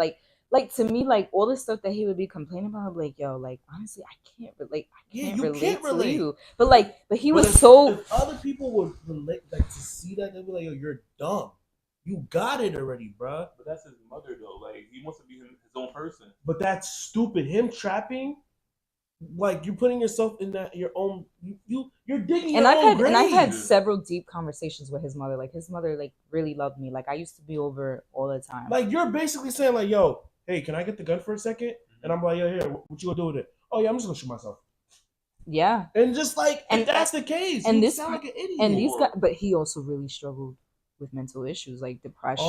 like to me, like all the stuff that he would be complaining about. I'm like, yo, like honestly, I can't relate. I can't relate to you. But he was so. If other people would relate, like to see that, they'd be like, yo, you're dumb. You got it already, bro. But that's his mother, though. Like he wants to be his own person. But that's stupid. Him trapping, like you're putting yourself in that your own. You're digging your own grave. And I've had several deep conversations with his mother. Like his mother, like really loved me. Like I used to be over all the time. Like you're basically saying, like, yo, hey, can I get the gun for a second? Mm-hmm. And I'm like, yo, here, what you gonna do with it? Oh yeah, I'm just gonna shoot myself. Yeah. And just like, and that's the case. And you this sound like an idiot. And these guys, but he also really struggled with mental issues like depression.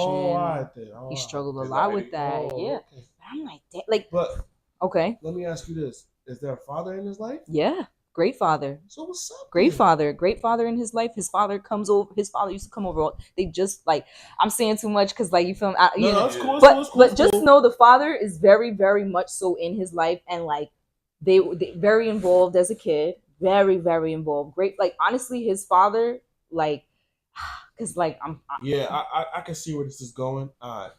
He struggled a lot with that. Yeah. Okay. But I'm like, but okay. Let me ask you this: is there a father in his life? Yeah, great father. So what's up? Great father in his life. His father used to come over. They just like, I'm saying too much because like you feel. That's cool. But just know the father is very, very much so in his life, and like they very involved as a kid. Very, very involved. Great. Like honestly, his father like. Cause like I can see where this is going. But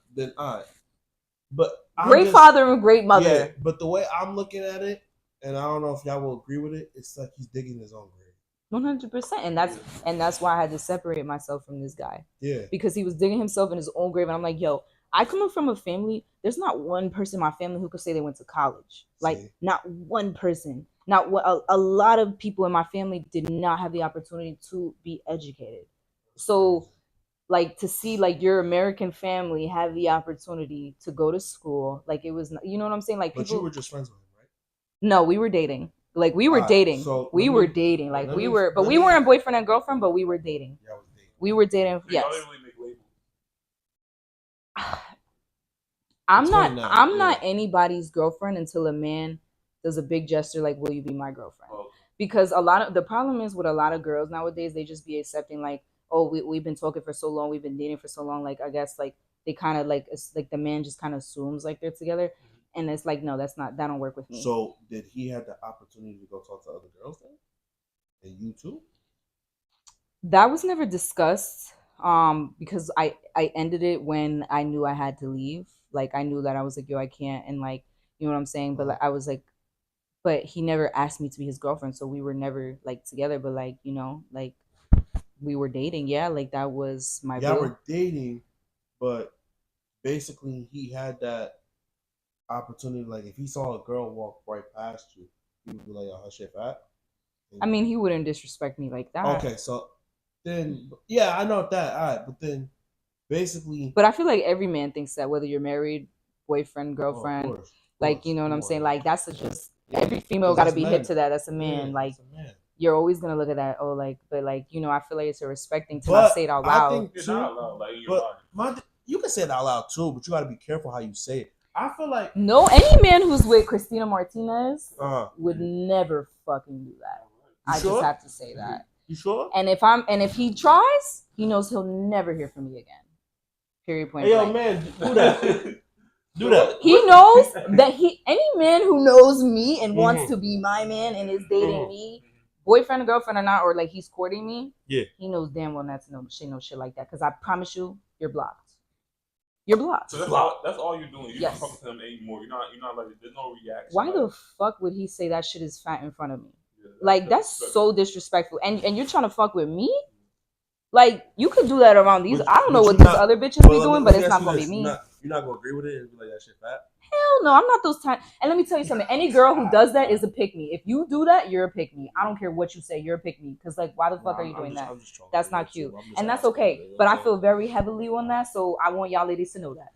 great father and great mother. Yeah, but the way I'm looking at it, and I don't know if y'all will agree with it, it's like he's digging his own grave. 100%, and that's why I had to separate myself from this guy. Yeah, because he was digging himself in his own grave, and I'm like, yo, I come from a family. There's not one person in my family who could say they went to college. Like not one person. Not a lot of people in my family did not have the opportunity to be educated. So, like to see like your American family have the opportunity to go to school, like it was, you know what I'm saying? Like, but you were just friends with him, right? No, we were dating. Like we were dating. So we were dating. Like we were, but we weren't boyfriend and girlfriend. But we were dating. Yeah, I was dating. We were dating. So yes. really make labels. I'm not anybody's girlfriend until a man does a big gesture like, "Will you be my girlfriend?" Oh. Because the problem is with a lot of girls nowadays, they just be accepting like, oh, we've been talking for so long, we've been dating for so long, like I guess like they kind of like, it's like the man just kind of assumes like they're together, and it's like, no, that don't work with me. So did he have the opportunity to go talk to other girls then, and you too? That was never discussed, because I ended it when I knew I had to leave. Like I knew that I was like, yo, I can't, and like, you know what I'm saying. But like, I was like, but he never asked me to be his girlfriend, so we were never like together. But like, you know, like. We were dating, yeah. Like that was my. Yeah, we're dating, but basically he had that opportunity. Like if he saw a girl walk right past you, he would be like, "Oh, her shit fat." I mean, he wouldn't disrespect me like that. Okay, so then, yeah, I know that. All right, but then basically, but I feel like every man thinks that, whether you're married, boyfriend, girlfriend, like, you know what I'm saying? Like, that's just every female got to be hip to that. That's a man. Like, you're always gonna look at that. Oh, like, but like, you know, I feel like it's a respect thing to not say it out loud. I think too, not loud, like you can say it out loud too, but you got to be careful how you say it. I feel like no, any man who's with Kristina Martinez would never fucking do that. I just have to say that. You sure? And if he tries, he knows he'll never hear from me again. Period. Point. Hey, yo, man, do that. Do that. He knows that any man who knows me and wants to be my man and is dating me, boyfriend or girlfriend or not, or like he's courting me, he knows damn well not to know shit like that. Because I promise you, you're blocked. You're blocked. So that's all you're doing. You're not talking to him anymore. You're not like, there's no reaction. Why the fuck would he say that shit is fat in front of me? Like, that's so disrespectful. And you're trying to fuck with me? Like, you could do that around these. I don't know what these other bitches be doing, but it's not going to be me. You're not going to agree with it and be like, that shit fat? Hell no, I'm not those type. And let me tell you something. Any girl who does that is a pick me. If you do that, you're a pick me. I don't care what you say. You're a pick me. Because, like, why the fuck are you doing that? That's not cute. And that's okay. But I feel very heavily on that, so I want y'all ladies to know that.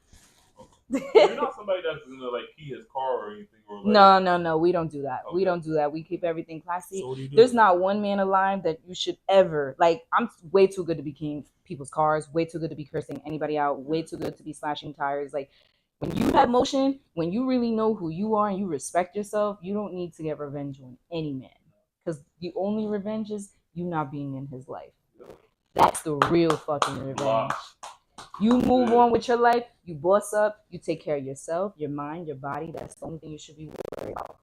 You're not somebody that's gonna like key his car or anything. Or like... No. We don't do that. Okay. We don't do that. We keep everything classy. So there's not one man alive that you should ever like. I'm way too good to be keying people's cars. Way too good to be cursing anybody out. Way too good to be slashing tires. Like, when you have motion, when you really know who you are and you respect yourself, you don't need to get revenge on any man. Because the only revenge is you not being in his life. That's the real fucking revenge. Wow. You move on with your life, you boss up, you take care of yourself, your mind, your body. That's the only thing you should be worried about.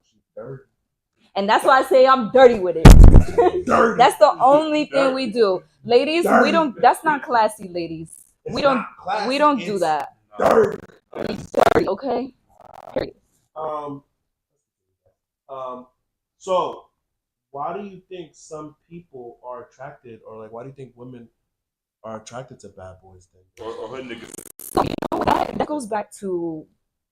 And that's why I say I'm dirty with it. That's the only thing we do. Ladies, we don't, that's not classy, ladies. We don't do that. It's dirty, okay? Period. So why do you think some people are attracted, or like, why do you think women are attracted to bad boys then? Or niggas. So, you know, that goes back to,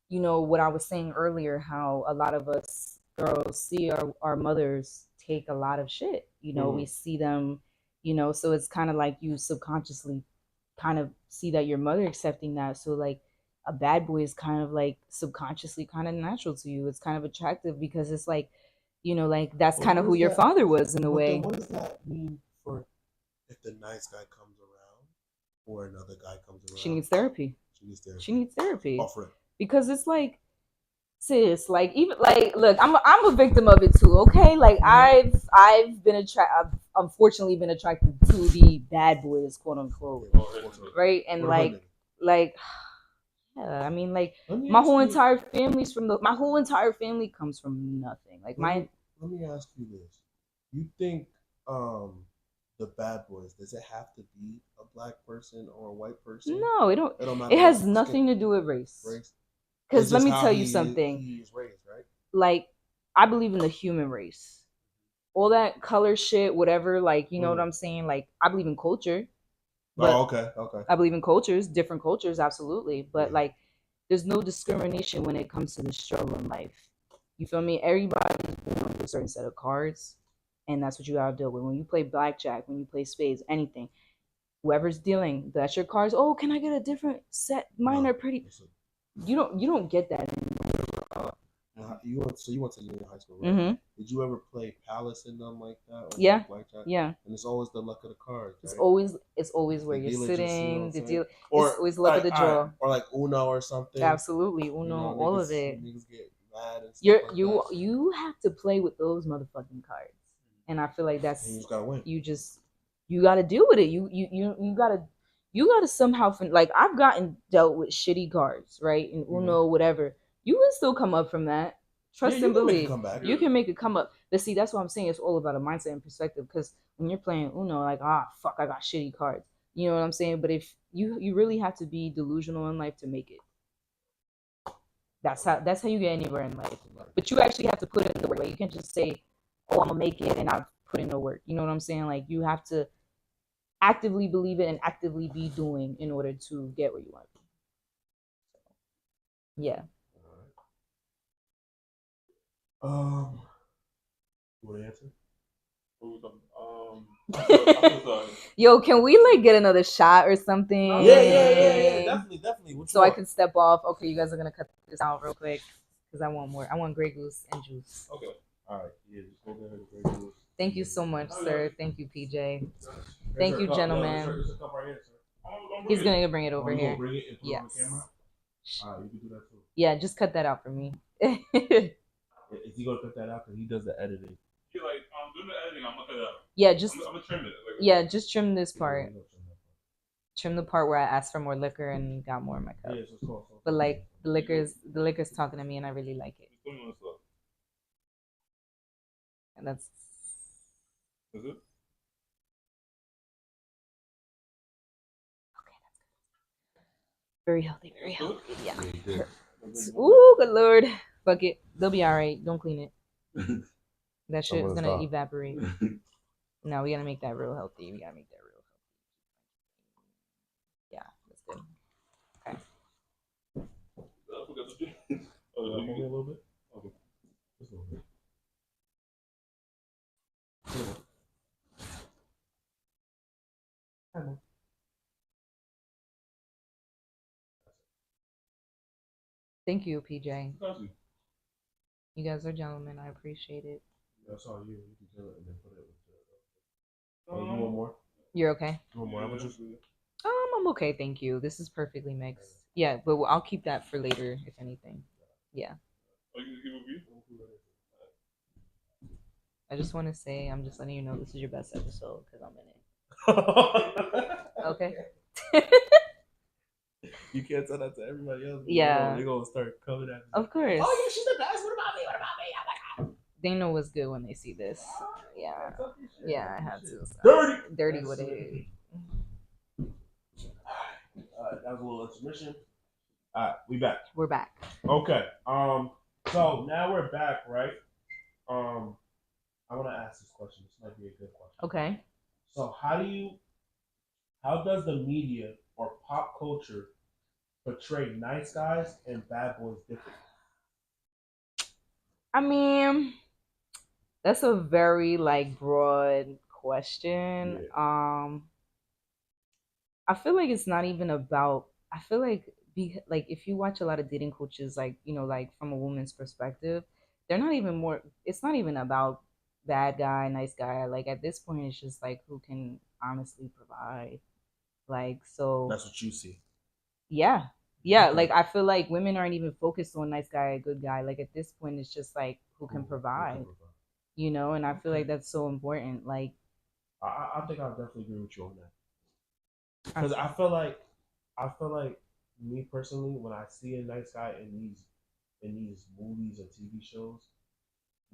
you know, what I was saying earlier, how a lot of us girls see our mothers take a lot of shit. You know, we see them, you know, so it's kind of like you subconsciously kind of see that your mother accepting that. So like a bad boy is kind of like subconsciously kind of natural to you. It's kind of attractive because it's like, you know, like that's kind of who your father was in a way. What does that mean for if the nice guy comes around or another guy comes around? She needs therapy. She needs therapy. Offer it. Because it's like, sis, like, even like, look, I'm a victim of it too. Okay, like I've unfortunately been attracted to the bad boys, quote unquote, right? And like, yeah, I mean, like my whole entire family comes from nothing. Like Let me ask you this: you think the bad boys, does it have to be a black person or a white person? No, it don't. It has nothing to do with race. Because let me tell you something. He's raised, right? Like, I believe in the human race. All that color shit, whatever, like, you know what I'm saying? Like, I believe in culture. Okay. I believe in cultures, different cultures, absolutely. But, like, there's no discrimination when it comes to the struggle in life. You feel me? Everybody's born with a certain set of cards, and that's what you gotta deal with. When you play blackjack, when you play spades, anything, whoever's dealing, that's your cards. Oh, can I get a different set? Mine are pretty... You don't get that anymore. You went to junior high school, right? Mm-hmm. Did you ever play Palace in them like that? Or yeah. Blackjack? Yeah. And it's always the luck of the cards. Right? It's always where you're sitting. It's always luck of the draw. Or like Uno or something. Absolutely, Uno, all of it. Niggas get mad and stuff you have to play with those motherfucking cards, and I feel like that's. And you just gotta win. You gotta deal with it. You gotta somehow like I've gotten dealt with shitty cards, right? In Uno, whatever. You can still come up from that. Trust and believe. You can make it come up. But see, that's what I'm saying. It's all about a mindset and perspective. Because when you're playing Uno, like, fuck, I got shitty cards. You know what I'm saying? But if you really have to be delusional in life to make it. That's how you get anywhere in life. But you actually have to put in the work. Like, you can't just say, oh, I'm gonna make it and I've put in the work. You know what I'm saying? Like, you have to actively believe it and actively be doing in order to get where you want to be. Yeah. What answer? Yo, can we like get another shot or something? Yeah. Definitely. So I can step off. Okay, you guys are gonna cut this out real quick because I want more. I want Grey Goose and juice. Okay. All right. Yeah, just go ahead and Grey Goose. Thank you so much, sir. Thank you, PJ. Thank you, gentlemen. There's a cup right here, sir. He's gonna bring it over you here. Gonna bring it and put it on the Yes. camera? All right, you can do that too. Yeah, just cut that out for me. Is he gonna cut that out? Because he does the editing. Yeah, like doing the editing, I'm gonna cut it out. Yeah, just I'm gonna trim it. Like, yeah, just trim this part. Trim the part where I asked for more liquor and got more in my cup. Yeah, so cool. But like the liquor's talking to me and I really like it. And that's Is it? very healthy, very healthy. Yeah. Yeah, Ooh, good lord. Fuck it. They'll be alright. Don't clean it. That shit's gonna gonna stop. evaporate. No, we gotta make that real healthy. We gotta make that real healthy. Yeah, that's good. Okay. Maybe a little bit. Okay. Just a little bit. Thank you, PJ. You guys are gentlemen. I appreciate it. That's all you. You can kill it and then put it with the. You want more? You're okay? You want more? How much is I'm okay, thank you. This is perfectly mixed. Yeah, but I'll keep that for later, if anything. Yeah. I just want to say, I'm just letting you know this is your best episode because I'm in it. Okay. You can't tell that to everybody else. Yeah. They're gonna start coming at me. Of course. Oh yeah, she's the best. What about me? What about me? Oh my god. They know what's good when they see this. Yeah. Yeah, I had to. So. Dirty. Dirty with it. That was a little intermission. Alright, we back. We're back. Okay. So now we're back, right? I want to ask this question. This might be a good question. Okay. So how does the media or pop culture portray nice guys and bad boys differently? I mean, that's a very like broad question. Yeah. I feel like it's not even about. I feel like like if you watch a lot of dating coaches, like like from a woman's perspective, they're not even more. It's not even about bad guy, nice guy. Like at this point, it's just like who can honestly provide. Like so. That's what you see. Yeah. Yeah, like I feel like women aren't even focused on nice guy, good guy. Like at this point, it's just like who can provide, and I feel like that's so important. Like, I think I definitely agree with you on that because I feel like me personally, when I see a nice guy in these movies or TV shows,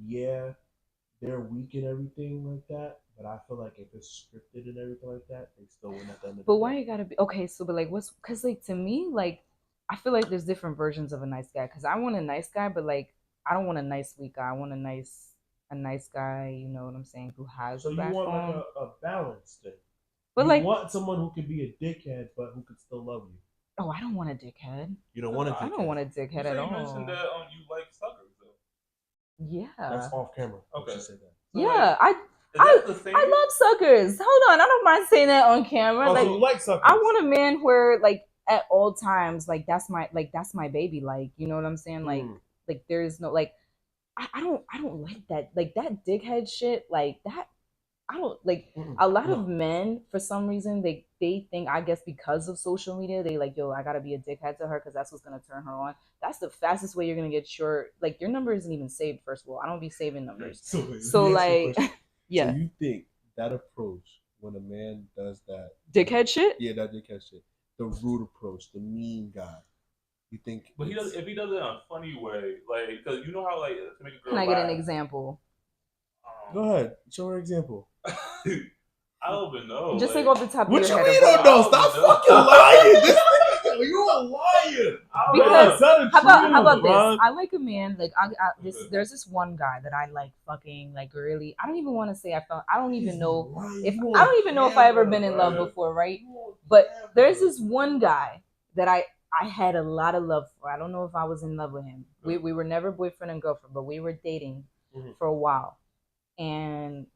yeah, they're weak and everything like that. But I feel like if it's scripted and everything like that, they still win at the end of the day. But why you gotta be okay? So, but like, because like to me, like I feel like there's different versions of a nice guy. Because I want a nice guy, but like I don't want a nice weak guy. I want a nice guy. You know what I'm saying? Who has so a you backbone. want like a balance thing. But you like, want someone who can be a dickhead, but who can still love you. Oh, I don't want a dickhead. You don't want a dickhead. I don't want a dickhead at all. You mentioned that you like suckers though. Yeah. That's off camera. Okay. She said that. So yeah, like, I love suckers. Hold on, I don't mind saying that on camera. Oh, like, so you like suckers? I want a man where like at all times, like that's my baby. Like, you know what I'm saying? Like there's no like I don't like that. Like that dickhead shit, like that I don't like a lot of men for some reason they think, I guess because of social media, they like, yo, I gotta be a dickhead to her because that's what's gonna turn her on. That's the fastest way you're gonna get your number isn't even saved, first of all. I don't be saving numbers. So like yeah. So you think that approach when a man does that dickhead shit? Yeah, that dickhead shit. The rude approach, the mean guy. You think But if he does it in a funny way, like, because you know how like to make a girl Can I laugh, get an example? Go ahead. Show her an example. I don't even know. Just like, like off the top of your head. What you mean don't know? Stop fucking lying. You a liar. Because how about this? I like a man like there's this one guy that I like fucking like really. I don't even want to say I don't even know if I ever been in love before, right? But there's this one guy that I I had a lot of love for. I don't know if I was in love with him. We were never boyfriend and girlfriend, but we were dating for a while. And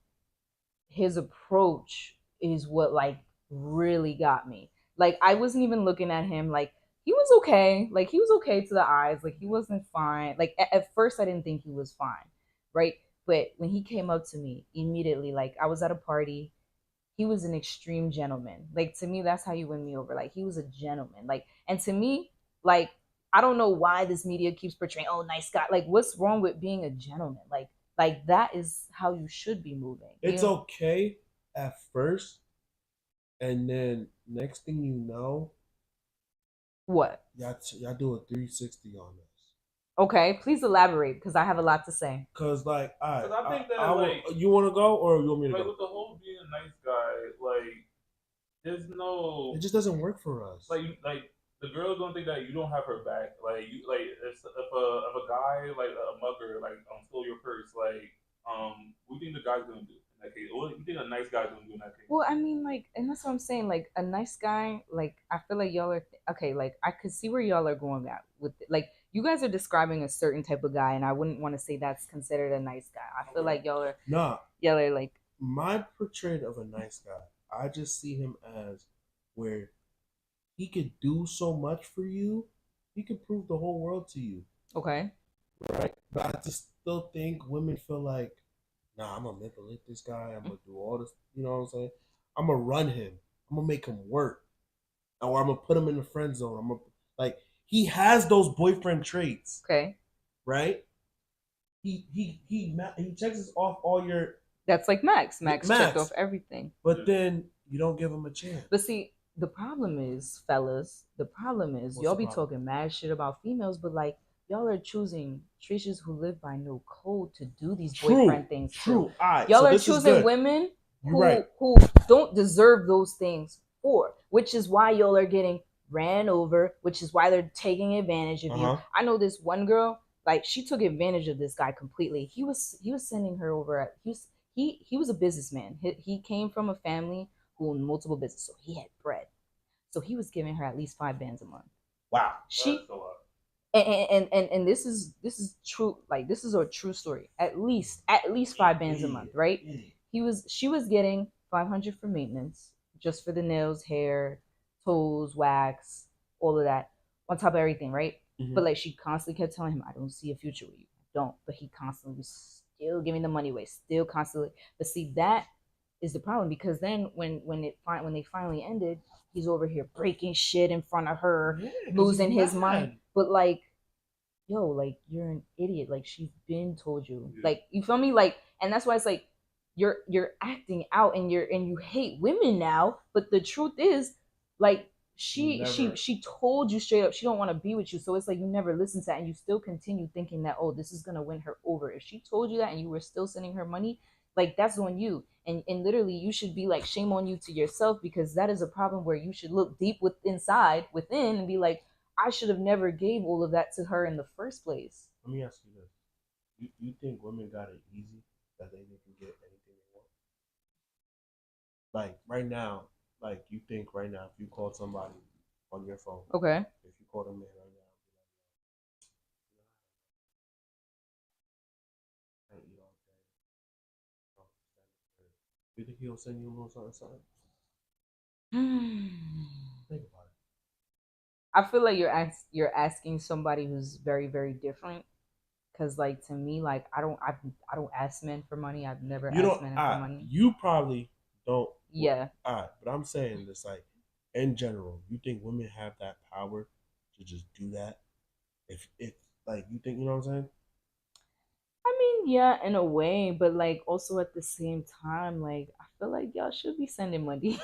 his approach is what like really got me. Like I wasn't even looking at him like he was okay. Like he was okay to the eyes. Like he wasn't fine. Like at first I didn't think he was fine, right? But when he came up to me immediately, like I was at a party, he was an extreme gentleman. Like to me, that's how you win me over. Like he was a gentleman. Like, and to me, like I don't know why this media keeps portraying, oh, nice guy. Like, what's wrong with being a gentleman? Like that is how you should be moving. It's okay at first, and then next thing you know, what? Y'all do a 360 on this. Okay, please elaborate because I have a lot to say. Cause like, I think that you want to go or you want me to like, go? with the whole being a nice guy, like there's no. It just doesn't work for us. Like the girl's gonna think that you don't have her back. Like you like if a guy like a mugger like stole your purse, like what do you think the guy's gonna do in that case? What do you think a nice guy's gonna do in that case? Well, I mean, like, and that's what I'm saying. Like, a nice guy, like, I feel like y'all are okay. Like, I could see where y'all are going at with like, you guys are describing a certain type of guy, and I wouldn't want to say that's considered a nice guy. I feel like y'all are like my portrayal of a nice guy. I just see him as where he could do so much for you. He could prove the whole world to you. Okay. Right. But I just still think women feel like, nah, I'm gonna manipulate this guy. I'm gonna do all this. You know what I'm saying? I'm gonna run him. I'm gonna make him work, or I'm gonna put him in the friend zone. I'm gonna like he has those boyfriend traits. Okay. Right. He checks off all your. That's like Max. Max checked off everything. But then you don't give him a chance. But see, the problem is, fellas, y'all be talking mad shit about females, but like y'all are choosing Trishas who live by no code to do these boyfriend things. True. Y'all are choosing women who don't deserve those things which is why y'all are getting ran over, which is why they're taking advantage of you. I know this one girl, like she took advantage of this guy completely. He was sending her over he was a businessman. He came from a family who owned multiple businesses, so he had bread. So he was giving her at least 5 bands a month. Wow. And this is true. Like this is a true story. At least 5 bands a month, right? She was getting 500 for maintenance, just for the nails, hair, toes, wax, all of that, on top of everything, right? But like she constantly kept telling him, I don't see a future with you. I don't. But he constantly was still giving the money away, still constantly. But see, that is the problem, because then when they finally ended, he's over here breaking shit in front of her, losing his mind. But like, yo, like you're an idiot. Like she's been told you. Like, you feel me? Like, and that's why it's like you're acting out and you hate women now. But the truth is, like, she told you straight up she don't want to be with you. So it's like you never listen to that, and you still continue thinking that, oh, this is gonna win her over. If she told you that and you were still sending her money, like that's on you. And literally you should be like, shame on you to yourself, because that is a problem where you should look deep within and be like, I should have never gave all of that to her in the first place. Let me ask you this. You think women got it easy, that they can get anything they want? Like right now, like you think right now, if you called somebody on your phone, okay, if you called a man right now, you think he'll send you a little something? Think about it. I feel like you're asking somebody who's very, very different. Cause like to me, like I don't ask men for money. I've never asked men for money. You probably don't. Yeah. But I'm saying this, like, in general, you think women have that power to just do that? If like you think, you know what I'm saying? I mean, yeah, in a way, but like also at the same time, like I feel like y'all should be sending money.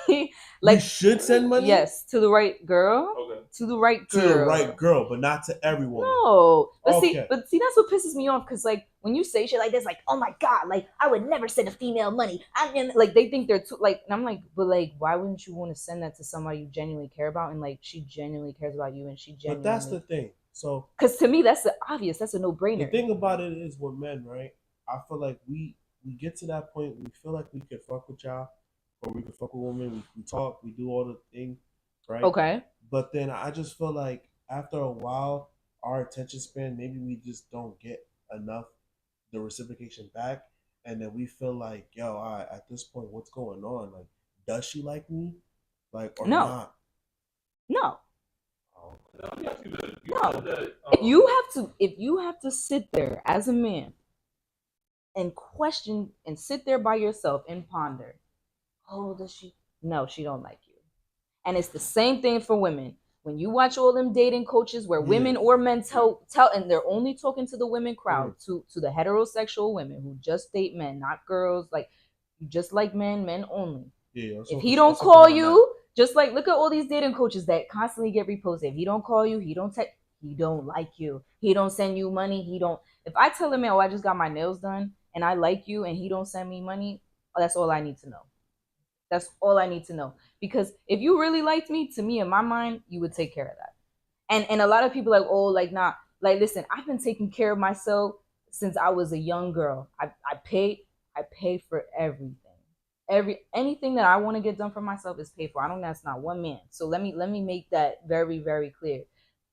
Like you should send money. Yes, to the right girl. Okay. To the right girl. To the right girl, but not to everyone. No, but see, that's what pisses me off. Cause like when you say shit like this, like, oh my god, like I would never send a female money. Like they think they're too like, and I'm like, but like, why wouldn't you want to send that to somebody you genuinely care about, and like she genuinely cares about you, and she genuinely. But that's the thing. So, because to me, that's obvious. That's a no-brainer. The thing about it is, with men, right? I feel like we get to that point. We feel like we could fuck with y'all, or we could fuck with women. We talk. We do all the things, right? Okay. But then I just feel like after a while, our attention span, maybe we just don't get enough the reciprocation back, and then we feel like, yo, all right, at this point, what's going on? Like, does she like me, like, or No. not? No. Oh, Let me ask you this. You No. said that, If you have to sit there as a man and question and sit there by yourself and ponder, oh, does she? No, she don't like you. And it's the same thing for women. When you watch all them dating coaches where women or men tell, and they're only talking to the women crowd, to the heterosexual women who just date men, not girls, like you just like men only. Yeah. If he don't call you, just like look at all these dating coaches that constantly get reposted. If he don't call you, he don't text, he don't like you. He don't send you money. He don't. If I tell him, oh, I just got my nails done and I like you, and he don't send me money, that's all I need to know. That's all I need to know. Because if you really liked me, to me, in my mind, you would take care of that. And a lot of people like, oh, like, nah, like, listen, I've been taking care of myself since I was a young girl. I pay for everything. Anything that I want to get done for myself is paid for. I don't ask not one man. So let me make that very, very clear.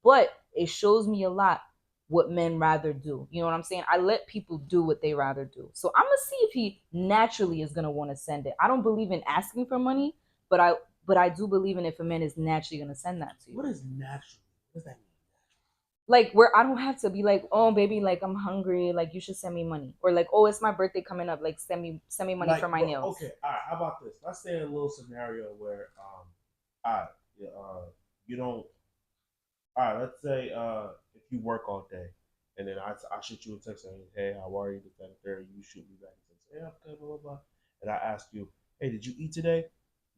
But it shows me a lot what men rather do. You know what I'm saying? I let people do what they rather do. So I'm gonna see if he naturally is gonna want to send it. I don't believe in asking for money, but I do believe in if a man is naturally gonna send that to you. What is natural? What does that mean? Like where I don't have to be like, oh baby, like I'm hungry, like you should send me money, or like, oh, it's my birthday coming up, like send me money Like, for my nails. Okay, all right. How about this? Let's say a little scenario where all right, you don't. All right, let's say if you work all day, and then I shoot you a text saying, hey, how are you? This, that, and third. You shoot me back and say, yeah, I'm good, blah blah blah. And I ask you, hey, did you eat today?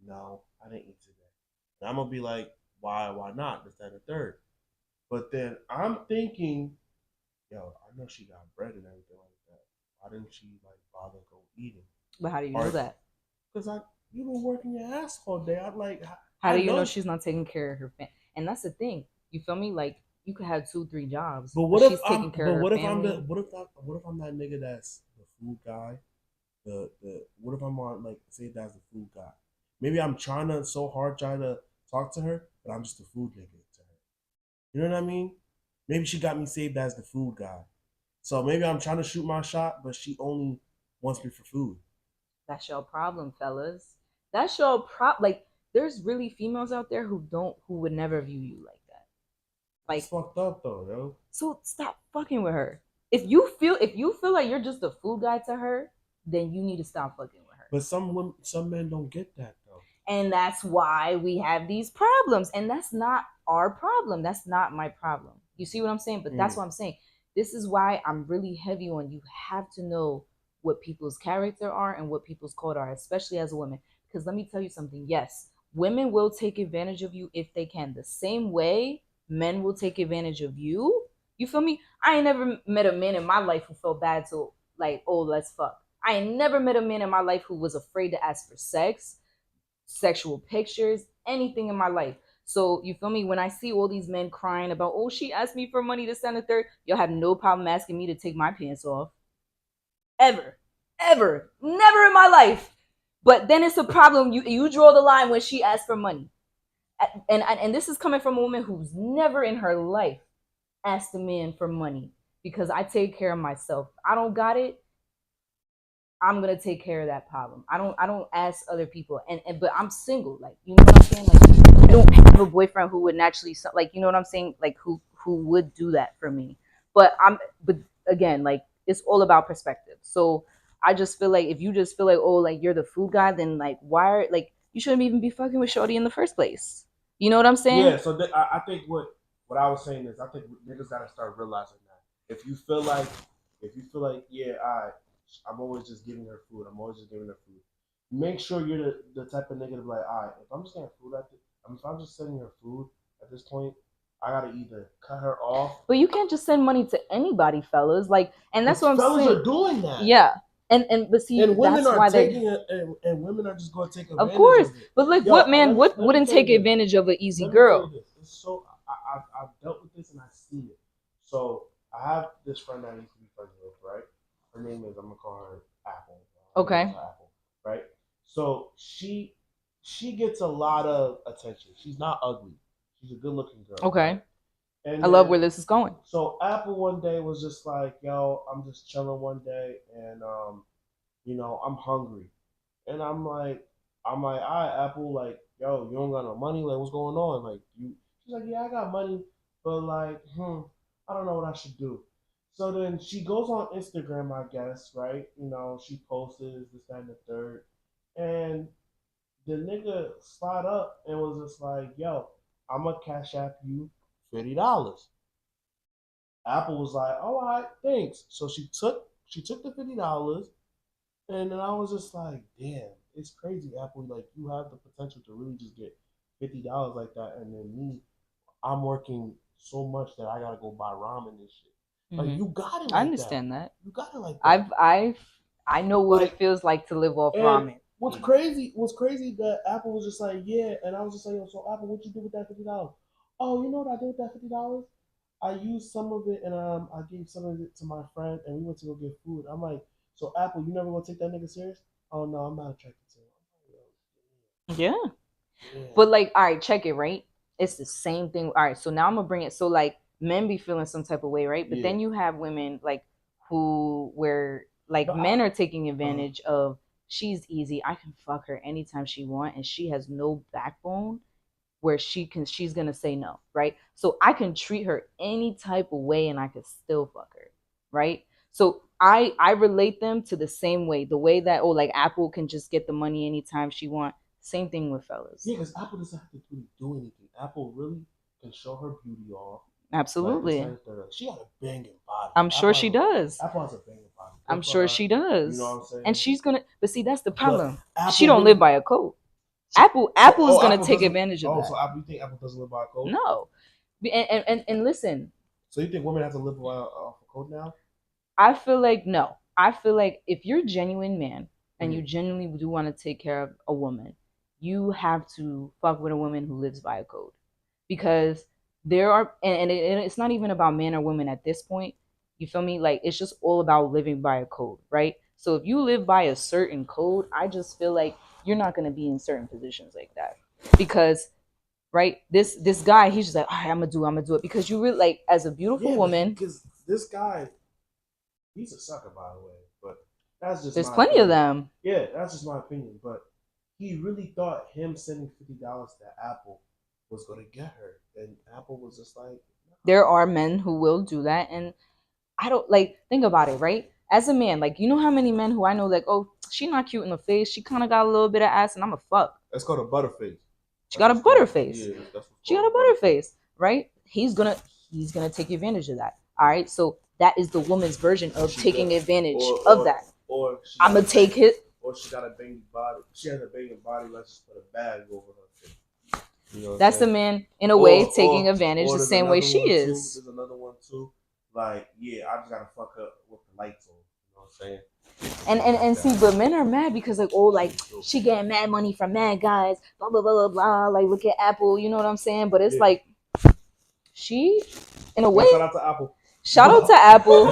No, I didn't eat today. And I'm gonna be like, why not? This, that, and third. But then I'm thinking, yo, I know she got bread and everything like that. Why didn't she like bother go eating? But how do you know that? Because you been working your ass all day. I'm like, how do you know she's not taking care of her family? And that's the thing. You feel me? Like you could have 2-3 jobs, but what but if she's taking care of her family? what if I'm that nigga that's the food guy? The what if I'm on like say that's the food guy? Maybe I'm trying to talk to her, but I'm just a food nigga to her. You know what I mean? Maybe she got me saved as the food guy. So maybe I'm trying to shoot my shot, but she only wants me for food. That's your problem, fellas. That's your Like, there's really females out there who would never view you like that. Like, it's fucked up though, yo. So stop fucking with her. If you feel like you're just a food guy to her, then you need to stop fucking with her. But some men don't get that though. And that's why we have these problems. And that's not our problem. That's not my problem. You see what I'm saying? But that's what I'm saying. This is why I'm really heavy on you have to know what people's character are and what people's code are, especially as a woman. Because let me tell you something. Yes, women will take advantage of you if they can. The same way men will take advantage of you. You feel me? I ain't never met a man in my life who felt bad to like, oh, let's fuck. I ain't never met a man in my life who was afraid to ask for sex, sexual pictures, anything in my life. So you feel me? When I see all these men crying about, oh, she asked me for money to send a third, you'll have no problem asking me to take my pants off. Ever. Never in my life. But then it's a problem. You draw the line when she asks for money. And this is coming from a woman who's never in her life asked a man for money, because I take care of myself. I don't got it. I'm gonna take care of that problem. I don't ask other people, but I'm single. Like, you know what I'm saying? Like, I don't have a boyfriend who would naturally, like, you know what I'm saying? Like, who would do that for me? But again, like, it's all about perspective. So I just feel like if you just feel like, oh, like you're the food guy, then like why like you shouldn't even be fucking with shorty in the first place. You know what I'm saying? Yeah. So I think what I was saying is I think niggas gotta start realizing that if you feel like yeah, I'm always just giving her food. Make sure you're the type of nigga to be like, all right, if I'm just getting food if I'm just sending her food at this point, I gotta either cut her off. But you can't just send money to anybody, fellas. Like, and that's what I'm saying. Fellas are doing that. Yeah. But see, and women that's are why taking it, and women are just going to take advantage of course. of it. But like, what man wouldn't take advantage of an easy girl? It's so I've dealt with this and I've seen it. So I have this friend that I used to be friends with, right? Her name is, I'm gonna call her Apple. Okay. Apple, right? So she gets a lot of attention. She's not ugly. She's a good looking girl. Okay. And I love where this is going. So Apple one day was just like, yo, I'm just chilling one day, and I'm hungry, and I'm like, all right, Apple, like, yo, you don't got no money, like, what's going on, like, you? She's like, yeah, I got money, but like, I don't know what I should do. So then she goes on Instagram, I guess, right? She posts this, that, and the third, and the nigga slide up and was just like, yo, I'ma cash app you $50. Apple was like, all right, thanks. So she took the $50, and then I was just like, damn, it's crazy, Apple. Like, you have the potential to really just get $50 like that, and then me, I'm working so much that I gotta go buy ramen and shit. Like, you got it. Like I understand that. You got it like that. I know what it feels like to live off ramen. What's crazy that Apple was just like, yeah, and I was just like, yo, so Apple, what you do with that $50? Oh, you know what I did with that $50? I used some of it, and I gave some of it to my friend, and we went to go get food. I'm like, so Apple, you never gonna take that nigga serious? Oh no, I'm not attracted to him. Yeah. But like, all right, check it, right? It's the same thing. All right, so now I'm gonna bring it. So like, men be feeling some type of way, right? But then you have women like where men are taking advantage of. She's easy. I can fuck her anytime she want, and she has no backbone where she's gonna say no, right? So I can treat her any type of way and I could still fuck her, right? So I relate them to the same way, the way that like Apple can just get the money anytime she want. Same thing with fellas. Yeah, because Apple doesn't have to really do anything. Apple really can show her beauty off. Absolutely. She got a banging body. I'm sure she does. Apple has a banging body. I'm sure she does. You know what I'm saying? And she's gonna, but see, that's the problem. She don't live by a code. Apple is gonna take advantage of that. So you think Apple doesn't live by a code? No. And listen. So you think women have to live by a code now? I feel like no. I feel like if you're a genuine man and you genuinely do want to take care of a woman, you have to fuck with a woman who lives by a code, because there are, and it's not even about men or women at this point. You feel me? Like, it's just all about living by a code, right? So if you live by a certain code, I just feel like you're not going to be in certain positions like that, because right, this guy, he's just like, all right, I'm gonna do it, because you really, like, as a beautiful woman, because this guy, he's a sucker, by the way, but that's just there's plenty of them. Yeah, that's just my opinion, but he really thought him sending $50 to Apple was gonna get her, and Apple was just like, no. There are men who will do that, and I don't, like, think about it, right? As a man, like, you know how many men who I know, like, oh, she not cute in the face, she kind of got a little bit of ass, and I'm a fuck. Let's go to Butterface. She got a butterface. Yeah, she got a butterface, right? He's gonna take advantage of that. All right, so that is the woman's version of taking advantage of that. Or I'm gonna take it. Or she got a banging body. She has a banging body. Let's just put a bag over her face. You know, that's the man in a way taking advantage the same way she is. There's another one too. Like, yeah, I just gotta fuck up with the lights on. You know what I'm saying? And see, but men are mad because, like, oh, like, she getting mad money from mad guys, blah blah blah blah blah. Like, look at Apple, you know what I'm saying? But it's like, she, in a way, shout out to Apple. Shout out to Apple.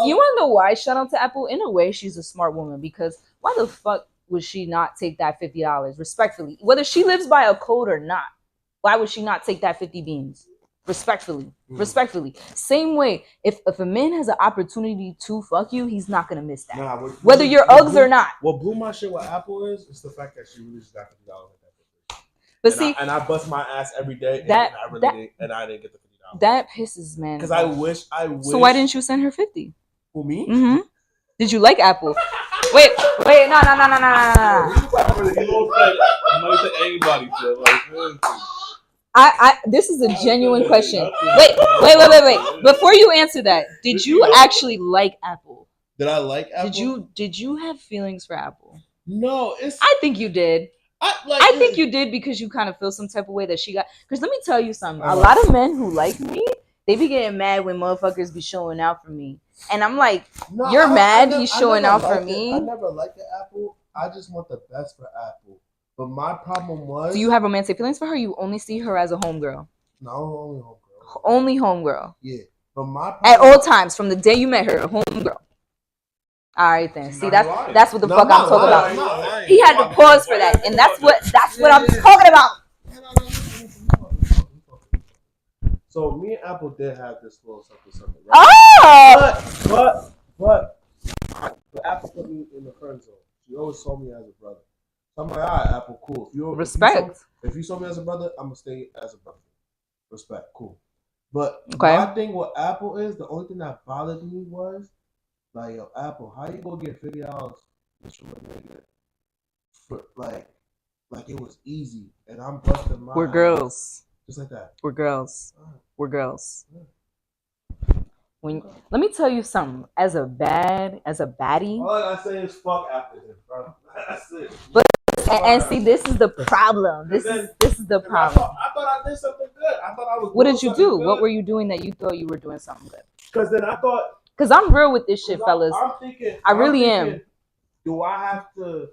You wanna know why? Shout out to Apple. In a way, she's a smart woman, because why the fuck would she not take that $50 respectfully? Whether she lives by a code or not, why would she not take that 50 beans? Respectfully. Same way, if a man has an opportunity to fuck you, he's not gonna miss that. Nah, whether you're Uggs or not. What blew my shit with Apple is the fact that she really just got $50 like that. But I bust my ass every day, and I didn't get the $50. That pisses, man. Because I wish. So why didn't you send her 50? Who, me? Mm-hmm. Did you like Apple? Wait, no. You don't say anybody shit. Like, this is a genuine question. Wait. Before you answer that, did you actually like Apple? Did I like Apple? Did you have feelings for Apple? No, I think you did. I think you did, because you kind of feel some type of way that she got. Because let me tell you something. A lot of men who like me, they be getting mad when motherfuckers be showing out for me. And I'm like, no, you're mad you showing out for me? I never liked the Apple. I just want the best for Apple. But my problem was... Do you have romantic feelings for her? You only see her as a homegirl? No, only homegirl. Only homegirl? Yeah. But my problem... At all times, from the day you met her, a homegirl. All right then. See, that's what the fuck I'm talking about. He had to pause for that, and that's what I'm talking about. So me and Apple did have this little something, right? Oh! But Apple put me in the friend zone. She always saw me as a brother. So I'm like, all right, Apple, cool. Respect. If you saw me as a brother, I'm gonna stay as a brother. Respect, cool. But Okay. my thing with Apple is the only thing that bothered me was like, yo, Apple, how you gonna get $50 from a nigga for like it was easy, and I'm busting my We're ass girls. just like that. We're girls. Ah, We're girls. yeah. When let me tell you something. As a baddie. All I say is fuck Apple, bro. That's it. But and see, this is the problem. This is the problem. I thought I did something good. I thought I was. What doing did you something do? good. What were you doing that you thought you were doing something good? Because then I thought. Because I'm real with this shit, fellas. I'm thinking. I really am. Do I have to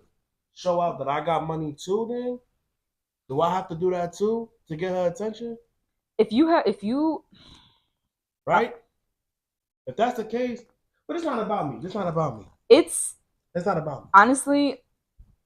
show out that I got money too? Then do I have to do that too to get her attention? If you Right? If that's the case, but it's not about me. It's not about me. It's not about me. Honestly,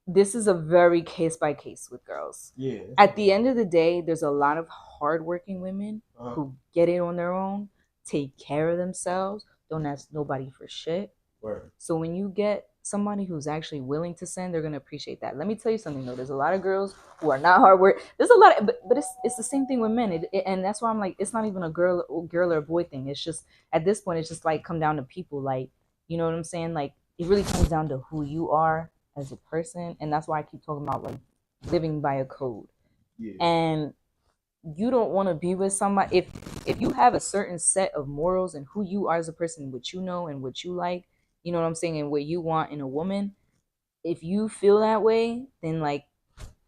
this is a very case by case with girls. Yeah. At the end of the day, there's a lot of hardworking women who get it on their own, take care of themselves, don't ask nobody for shit. Word. So when you get somebody who's actually willing to send, they're gonna appreciate that. Let me tell you something though. There's a lot of girls who are not hard work. There's a lot of, but it's the same thing with men. And that's why I'm like, it's not even a girl or boy thing. It's just at this point, it's just like come down to people. Like, you know what I'm saying? Like it really comes down to who you are as a person, and that's why I keep talking about like living by a code. Yeah. And you don't want to be with somebody if you have a certain set of morals and who you are as a person, what you know and what you like, you know what I'm saying, and what you want in a woman. If you feel that way, then like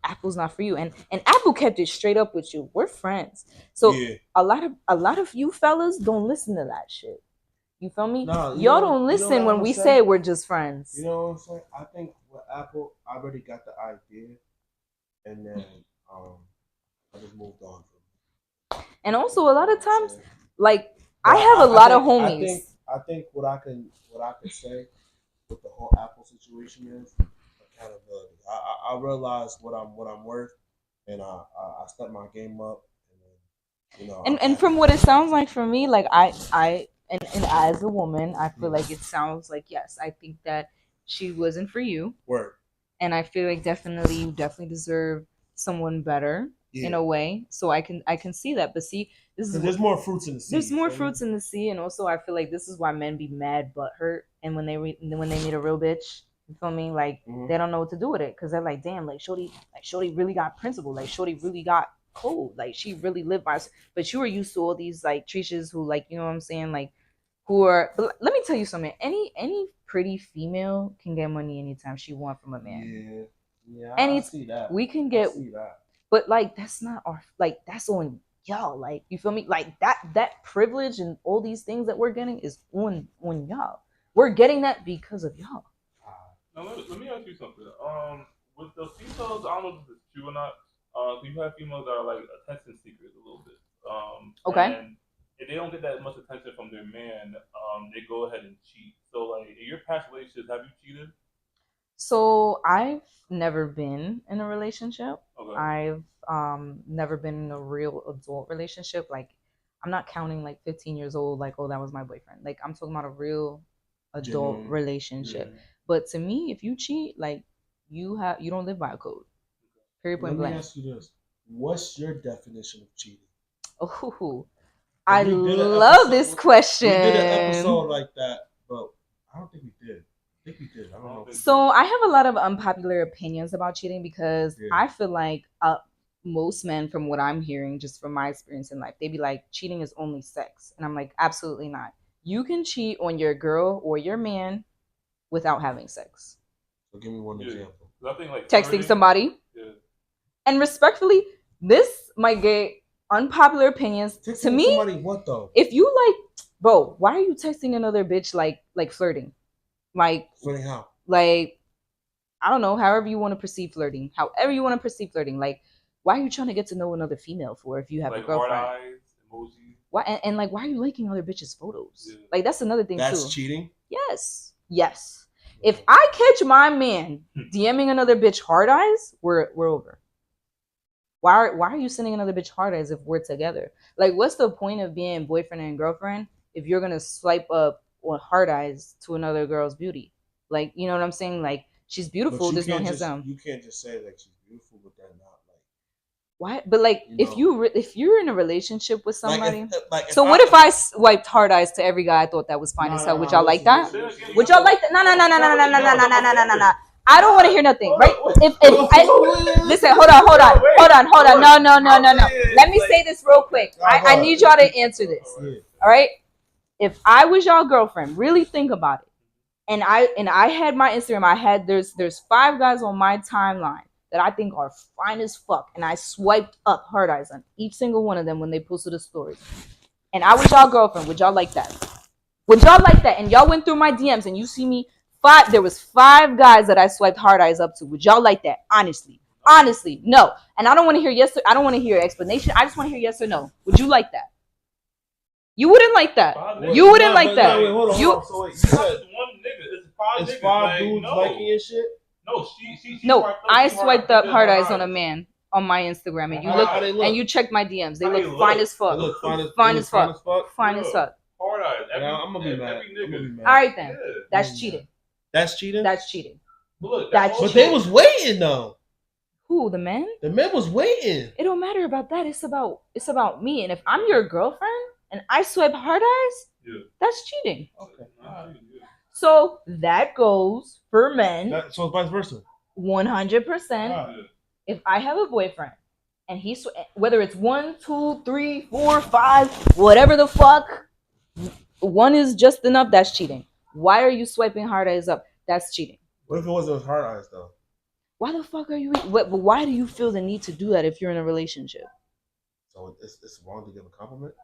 Apple's not for you. And Apple kept it straight up with you. We're friends. So yeah. a lot of you fellas don't listen to that shit. You feel me? No, y'all don't listen when we say we're just friends. You know what I'm saying? I think with Apple, I already got the idea, and then I just moved on from it. And also a lot of times, like I have a lot of homies. I think what I can say with the whole Apple situation is accountability. I realize what I'm worth, and I step my game up, and then, you know. And from what it sounds like for me, like and as a woman, I feel like it sounds like yes, I think that she wasn't for you. Word. And I feel like you definitely deserve someone better in a way. So I can see that. But see, there's more fruits in the sea. There's more fruits in the sea, and also I feel like this is why men be mad but hurt, and when they meet a real bitch, you feel me? Like they don't know what to do with it because they're like, damn, like shorty really got principle, like shorty really got code, like she really lived by. But you are used to all these like treaches who like, you know what I'm saying, like who are. But let me tell you something. Any pretty female can get money anytime she wants from a man. Yeah. And I see that. We can get. I see that. But like that's not our like that's on y'all. Like you feel me? Like that privilege and all these things that we're getting is on y'all. We're getting that because of y'all. Now let me ask you something. With the females, I don't know if this is true or not. You have females that are like attention seekers a little bit. Okay. And if they don't get that much attention from their man, they go ahead and cheat. So like in your past relationships, have you cheated? So I've never been in a relationship. Okay. I've never been in a real adult relationship. Like I'm not counting like 15 years old, like, oh, that was my boyfriend. Like I'm talking about a real adult relationship. Yeah. But to me, if you cheat, like you don't live by a code. Period, point blank. Let me ask you this. What's your definition of cheating? Oh, I love this question. We did an episode like that, but I don't think we did. I don't know. So I have a lot of unpopular opinions about cheating because I feel like most men, from what I'm hearing, just from my experience in life, they be like, cheating is only sex. And I'm like, absolutely not. You can cheat on your girl or your man without having sex. So give me one example. Nothing like texting somebody. Yeah. And respectfully, this might get unpopular opinions. Texting to me, somebody what though? If you like, bro, why are you texting another bitch like flirting? Like flirting how? Like, I don't know, however you want to perceive flirting. However you want to perceive flirting. Like, why are you trying to get to know another female for if you have like a girlfriend? Hard eyes, emojis. Why and like why are you liking other bitches' photos? Yeah. Like that's another thing that's too. Cheating? Yes. If I catch my man DMing another bitch hard eyes, we're over. Why are you sending another bitch hard as if we're together? Like, what's the point of being boyfriend and girlfriend if you're gonna swipe up on hard eyes to another girl's beauty? Like, you know what I'm saying? Like, she's beautiful. There's no hands down. You can't just say that she's beautiful, but then not like. Why? But like, You know. if you're in a relationship with somebody, Like so what if I swiped hard eyes to every guy I thought that was fine as hell? Would y'all like that? Would y'all like that? No. I don't want to hear nothing, right? If I listen, hold on. No. Let me say this real quick. I need y'all to answer this. All right. If I was y'all girlfriend, really think about it. And I had my Instagram. There's 5 guys on my timeline that I think are fine as fuck, and I swiped up hard eyes on each single one of them when they posted a story. And I was y'all girlfriend. Would y'all like that? Would y'all like that? And y'all went through my DMs and you see me. There was 5 guys that I swiped hard eyes up to. Would y'all like that? Honestly, no. And I don't want to hear yes. I don't want to hear explanation. I just want to hear yes or no. Would you like that? You wouldn't like that. You wouldn't like that. Hold on. You. So wait, you said It's one nigga. It's 5 it's niggas. 5 Like, dudes no. liking your shit. No, she No, I swiped up hard eyes on a eyes. man on my Instagram, and you How they look? and you checked my DMs. They How they look look? fine as They fuck. look fine as Fine as fuck. fuck. Fine as fuck. Hard eyes. Yeah, I'm gonna be mad. Every I'm gonna be nigga. mad. All right then. Yeah. That's cheating. That's cheating. That's cheating. Look, That's But they was waiting though. Who, the men? The men was waiting. It don't matter about that. It's about me. And if I'm your girlfriend and I swipe hard eyes, Yeah. that's cheating. Okay. So that goes for men So it's vice versa. 100%. Alright. If I have a boyfriend and whether it's 1, 2, 3, 4, 5, whatever the fuck, 1 is just enough, that's cheating. Why are you swiping hard eyes up? That's cheating. What if it wasn't hard eyes though? Why the fuck are you? But why do you feel the need to do that if you're in a relationship? So it's wrong to give a compliment.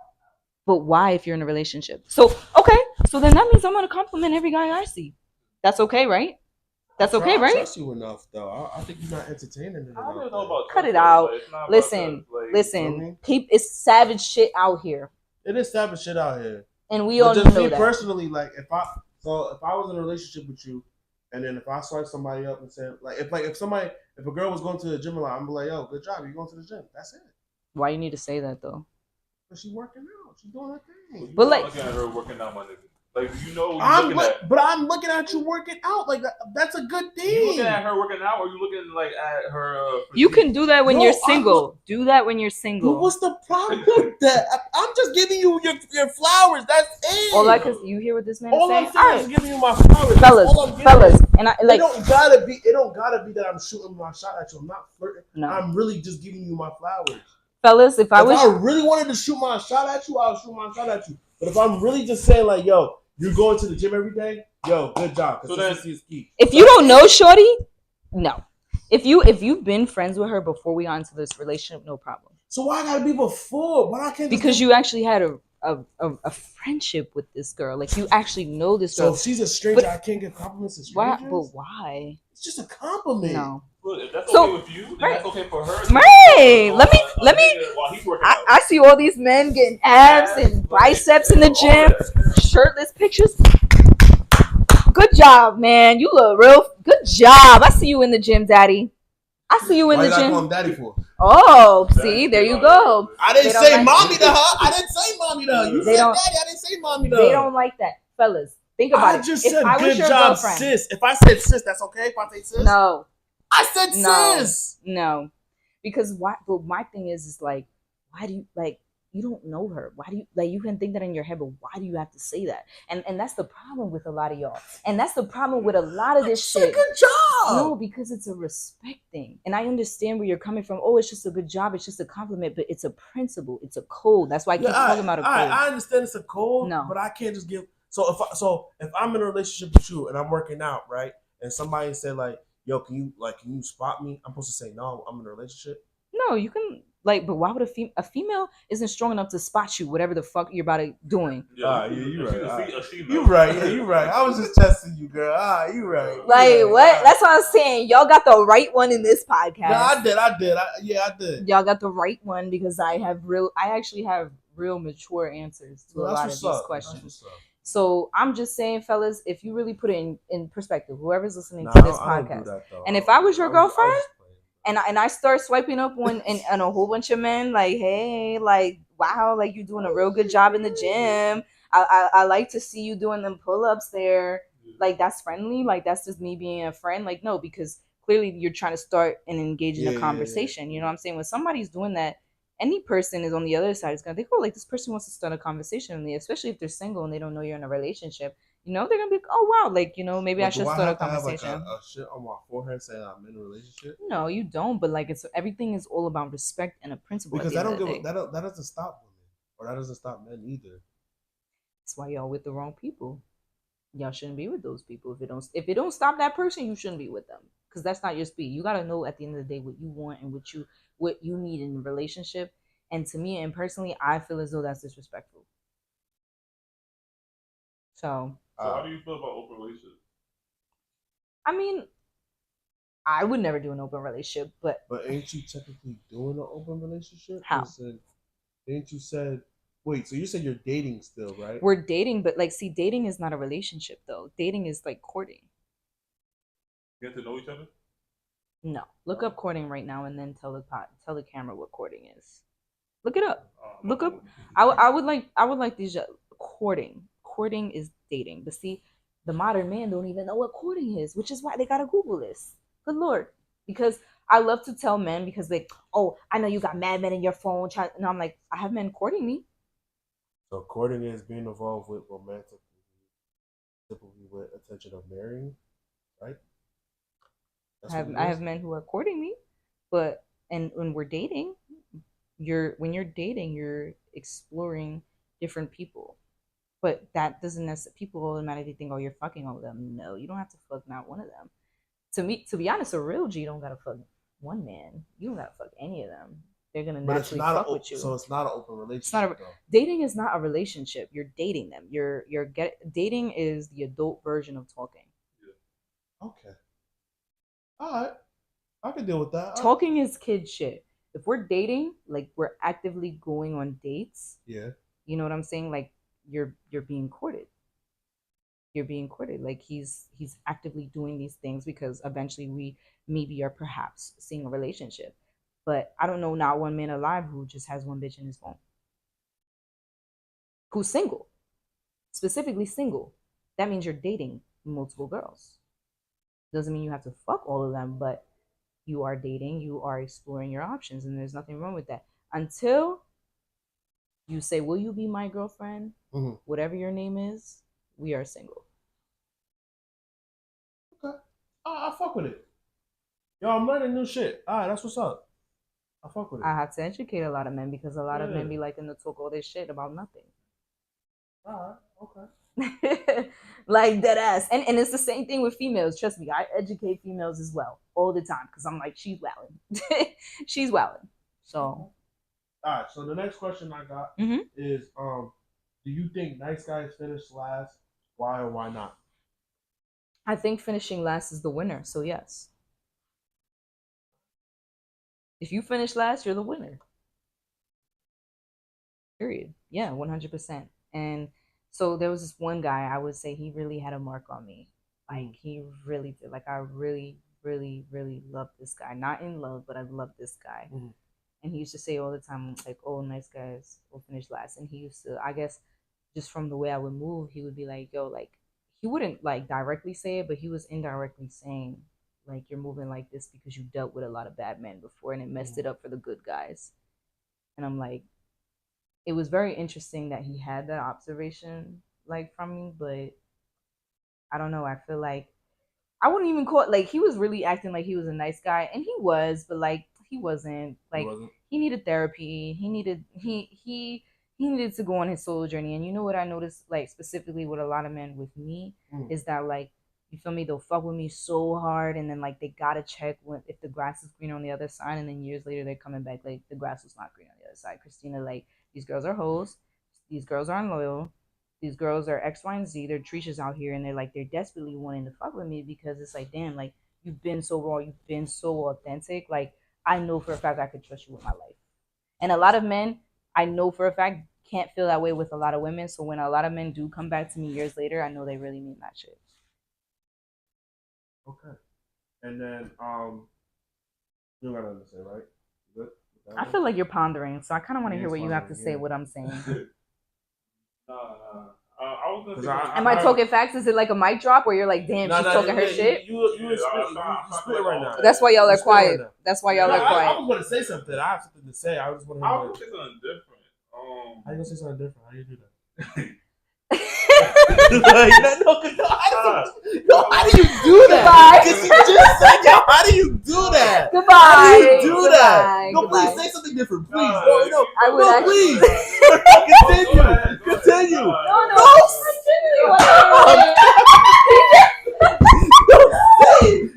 But why if you're in a relationship? So okay, so then that means I'm gonna compliment every guy I see. That's okay, right? That's okay, I right? trust you enough though. I think you're not entertaining it. I don't enough, know about Cut it trust, out. like, it's not about Listen, trust, like, listen. It's savage shit out here, It is savage shit out here. and we But all just know me that. personally, like if I was in a relationship with you, and then if I swipe somebody up and said if a girl was going to the gym a lot, I'm like, yo, good job, you going to the gym. That's it. Why you need to say that though? But she's working out. She's doing her thing. You But not like- looking at her working out, my nigga. Like you know, what you're looking at. But I'm looking at you working out. Like that's a good thing. You looking at her working out, or you looking like at her? You physique? can do that when No, you're I'm single. Do that when you're But single. what's the problem with that? I'm just giving you your flowers. That's it. All that because you hear what this man All is I'm saying. saying All is right, giving you my flowers. fellas, That's all I'm giving fellas, you. and I like. It don't gotta be that I'm shooting my shot at you. I'm not flirting. No. I'm really just giving you my flowers. Fellas, if I If was I really wanted to shoot my shot at you, I'll shoot my shot at you. But if I'm really just saying like, yo, you're going to the gym every day, yo, good job. So then- Consistency is key. if you don't know shorty, no. If you've been friends with her before we got into this relationship, no problem. So why I gotta be before? Why I can't? Because you actually had a friendship with this girl. Like you actually know this So girl. if she's a stranger, But- I can't give compliments to Why? strangers. But why? It's just a compliment. No. Look, if that's So- okay with you, then right. that's okay for her. Right. Let me. While he's working out. I see all these men getting abs and biceps in the gym, shirtless pictures. Good job, man. You look real. Good job. I see you in the gym, daddy. I see you in Why the did I call gym. him daddy for? Oh, see, there you go. I didn't They don't say like mommy it. to her. I didn't say mommy to her. You They said don't- daddy. I didn't say mommy to her. They don't like that, fellas. Think about I it. just If said I was good your job, girlfriend, sis. If I said sis, that's okay. If I say sis, no, I said No. sis. no, because why? But my thing is like, why do you like? You don't know her. Why do you like? You can think that in your head, but why do you have to say that? And that's the problem with a lot of y'all. And that's the problem with a lot of this Say shit. good job. No, because it's a respect thing. And I understand where you're coming from. Oh, it's just a good job. It's just a compliment, but it's a principle. It's a code. That's why I keep talking about a code. I understand it's a code, No. but I can't just give. So if I'm in a relationship with you and I'm working out, right, and somebody said like, "Yo, can you spot me?" I'm supposed to say no. I'm in a relationship. No, you can like, but why would a female isn't strong enough to spot you, whatever the fuck you're about to doing? Yeah, you She's right. a female. You right. Yeah, you right. I was just testing you, girl. You right. You Like right. what? That's what I'm saying. Y'all got the right one in this podcast. No, I did. I did. Y'all got the right one because I actually have real mature answers to a lot of these questions. So I'm just saying, fellas, if you really put it in perspective, whoever's listening to this podcast, and if I was your girlfriend, and I start swiping up on a whole bunch of men, like, hey, like, wow, like you're doing a real good job in the gym. I like to see you doing them pull-ups there. Like, that's friendly. Like, that's just me being a friend. Like, no, because clearly you're trying to start and engage in a conversation. You know what I'm saying? When somebody's doing that, any person is on the other side is gonna think, oh, like this person wants to start a conversation with me, especially if they're single and they don't know you're in a relationship. You know, they're gonna be like, oh wow, like, you know, maybe I should start a conversation. Have, like, a shit on my forehead saying I'm in a relationship? No, you don't. But like, it's everything is all about respect and a principle. Because that doesn't stop women, or that doesn't stop men either. That's why y'all with the wrong people. Y'all shouldn't be with those people. If it don't stop that person, you shouldn't be with them, because that's not your speed. You gotta know at the end of the day what you want and what you need in a relationship. And to me, and personally, I feel as though that's disrespectful. So how do you feel about open relationships? I mean, I would never do an open relationship, but ain't you technically doing an open relationship? How? Ain't you said? Wait, so you said you're dating still, right? We're dating, but like, see, dating is not a relationship though. Dating is like courting. Get to know each other? No, look up courting right now, and then tell the camera what courting is. Look it up. Look up. I would like these courting. Courting is dating, but see, the modern man don't even know what courting is, which is why they gotta Google this. Good Lord, because I love to tell men, because they, oh, I know you got mad men in your phone, and I'm like, I have men courting me. So courting is being involved with romantically, typically with intention of marrying, right? I have men who are courting me, but and when we're dating, when you're dating, you're exploring different people. But that doesn't necessarily, people automatically think, oh, you're fucking all of them. No, you don't have to fuck not one of them. To be honest, a real G don't gotta fuck one man. You don't gotta fuck any of them. They're gonna naturally fuck with you. So it's not an open relationship. Dating is not a relationship. You're dating them. Dating is the adult version of talking. Yeah. Okay. All right. I can deal with that. Talking is kid shit. If we're dating, like, we're actively going on dates. Yeah. You know what I'm saying? Like, you're being courted. You're being courted. Like, he's actively doing these things because eventually we maybe are perhaps seeing a relationship. But I don't know not one man alive who just has one bitch in his phone. Who's single. Specifically single. That means you're dating multiple girls. Doesn't mean you have to fuck all of them, but you are dating, you are exploring your options, and there's nothing wrong with that. Until you say, will you be my girlfriend? Mm-hmm. Whatever your name is, we are single. Okay. I fuck with it. Yo, I'm learning new shit. All right, that's what's up. I fuck with it. I have to educate a lot of men, because a lot of men be liking to talk all this shit about nothing. All right, okay. Like, dead ass. And it's the same thing with females. Trust me, I educate females as well all the time, because I'm like, she's wilding. She's wilding. So all right, so the next question I got is do you think nice guys finish last? Why or why not? I think finishing last is the winner, so yes. If you finish last, you're the winner. Period. Yeah, 100%. And so there was this one guy, I would say he really had a mark on me. Like, he really did. Like, I really, really, really loved this guy. Not in love, but I loved this guy. Mm-hmm. And he used to say all the time, like, oh, nice guys will finish last. And he used to, I guess, just from the way I would move, he would be like, yo, like, he wouldn't, like, directly say it, but he was indirectly saying, like, you're moving like this because you dealt with a lot of bad men before, and it messed it up for the good guys. And I'm like, it was very interesting that he had that observation, like, from me, but I don't know. I feel like I wouldn't even call it, like, he was really acting like he was a nice guy, and he was, but like, he wasn't. Like, he needed therapy. He needed to go on his soul journey. And you know what I noticed, like, specifically with a lot of men with me, is that, like, you feel me, they'll fuck with me so hard, and then, like, they gotta check if the grass is green on the other side, and then years later they're coming back like the grass was not green on the other side. Kristina, like, these girls are hoes, these girls are unloyal, these girls are X, Y, and Z, they're treaches out here, and they're desperately wanting to fuck with me, because it's like, damn, like, you've been so raw, you've been so authentic, like, I know for a fact I could trust you with my life. And a lot of men, I know for a fact, can't feel that way with a lot of women. So when a lot of men do come back to me years later, I know they really mean that shit. Okay. And then You don't got nothing to say, right? Good? I feel like you're pondering, so I kind of want to He hear is what you have to pondering, say. yeah. What I'm saying. I was gonna 'Cause say. Am I talking facts? Is it like a mic drop where you're like, damn, she's talking her shit? You Yeah, spit right now. That's why y'all are You spit right quiet. now. That's why y'all are I quiet. was going to say something. I have something to say. I just want to I hear was what. gonna say something different. How you gonna say something different? How do you do that? How do you do that? Goodbye. Because you just said, yo, how do you do that? Goodbye. How do you do that? Goodbye. No, Goodbye. please say something different. Please. No, I would No, actually- please. Continue.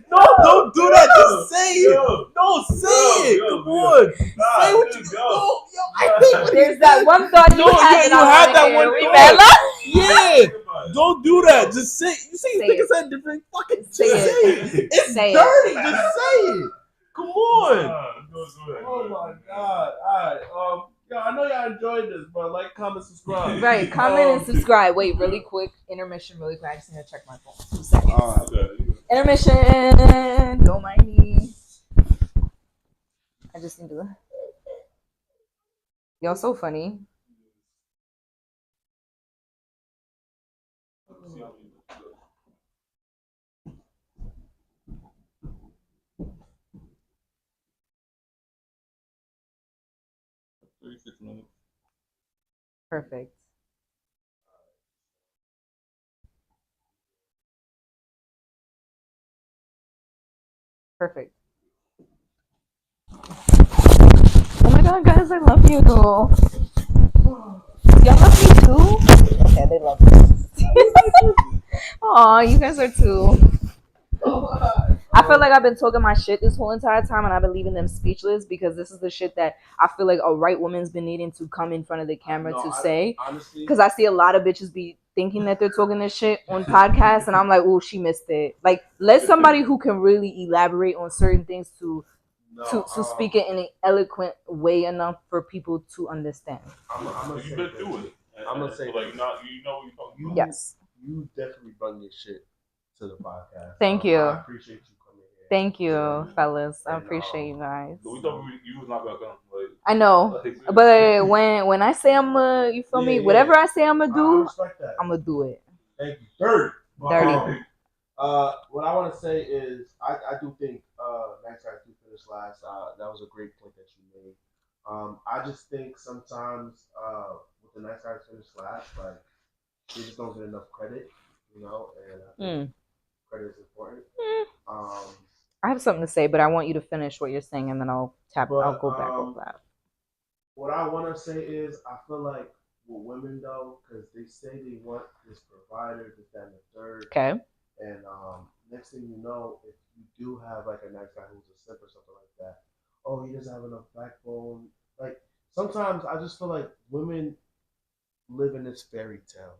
No, don't do that. Just say it. No, say it. Come on. Say what you go. Yo, I think There's that one thought you had. you had that one Remember? Yeah. Don't do that. Just say. You see, Say niggas it. said different. Fucking Say say it. it. It's Say it. dirty. Just say it. Come on. Oh my god. All right. Yo, I know y'all enjoyed this, but like, comment, subscribe. Right, comment and subscribe. Wait, really quick. Intermission, really quick. I just need to check my phone. 2 seconds. Intermission. Don't mind me. I just need to. Y'all so funny. Perfect. Perfect. Oh my god, guys, I love you. Y'all love me too? Okay, they love me. Aw, you guys are too. I feel like I've been talking my shit this whole entire time and I've been leaving them speechless because this is the shit that I feel like a right woman's been needing to come in front of the camera to say. Honestly, Because I see a lot of bitches be thinking that they're talking this shit on podcasts and I'm like, oh, she missed it. Like, let somebody who can really elaborate on certain things to speak it in an eloquent way enough for people to understand. I'm gonna You've been through it. I'm gonna say like this. you know what you're talking about. Yes. You definitely bring your shit to the podcast. Thank you. I appreciate you coming here. Thank you, fellas. I And, appreciate you guys. We thought you was not gonna come. Like, I know. But when I say I'm you feel me? Yeah. Whatever I say I'm gonna I do, respect that. I'm gonna do it. Thank you. Dirty. Dirty. What I want to say is I do think Nice Guys do finish last. That was a great point that you made. I just think sometimes with the Nice Guys finish last, like they just don't get enough credit, you know, and I think credit is important. I have something to say, but I want you to finish what you're saying, and then I'll go back over that. What I want to say is I feel like with women though, because they say they want this provider, this, that, and the third. Okay. And next thing you know, if you do have like a nice guy who's a simp or something like that, oh, he doesn't have enough backbone. Like sometimes I just feel like women live in this fairy tale,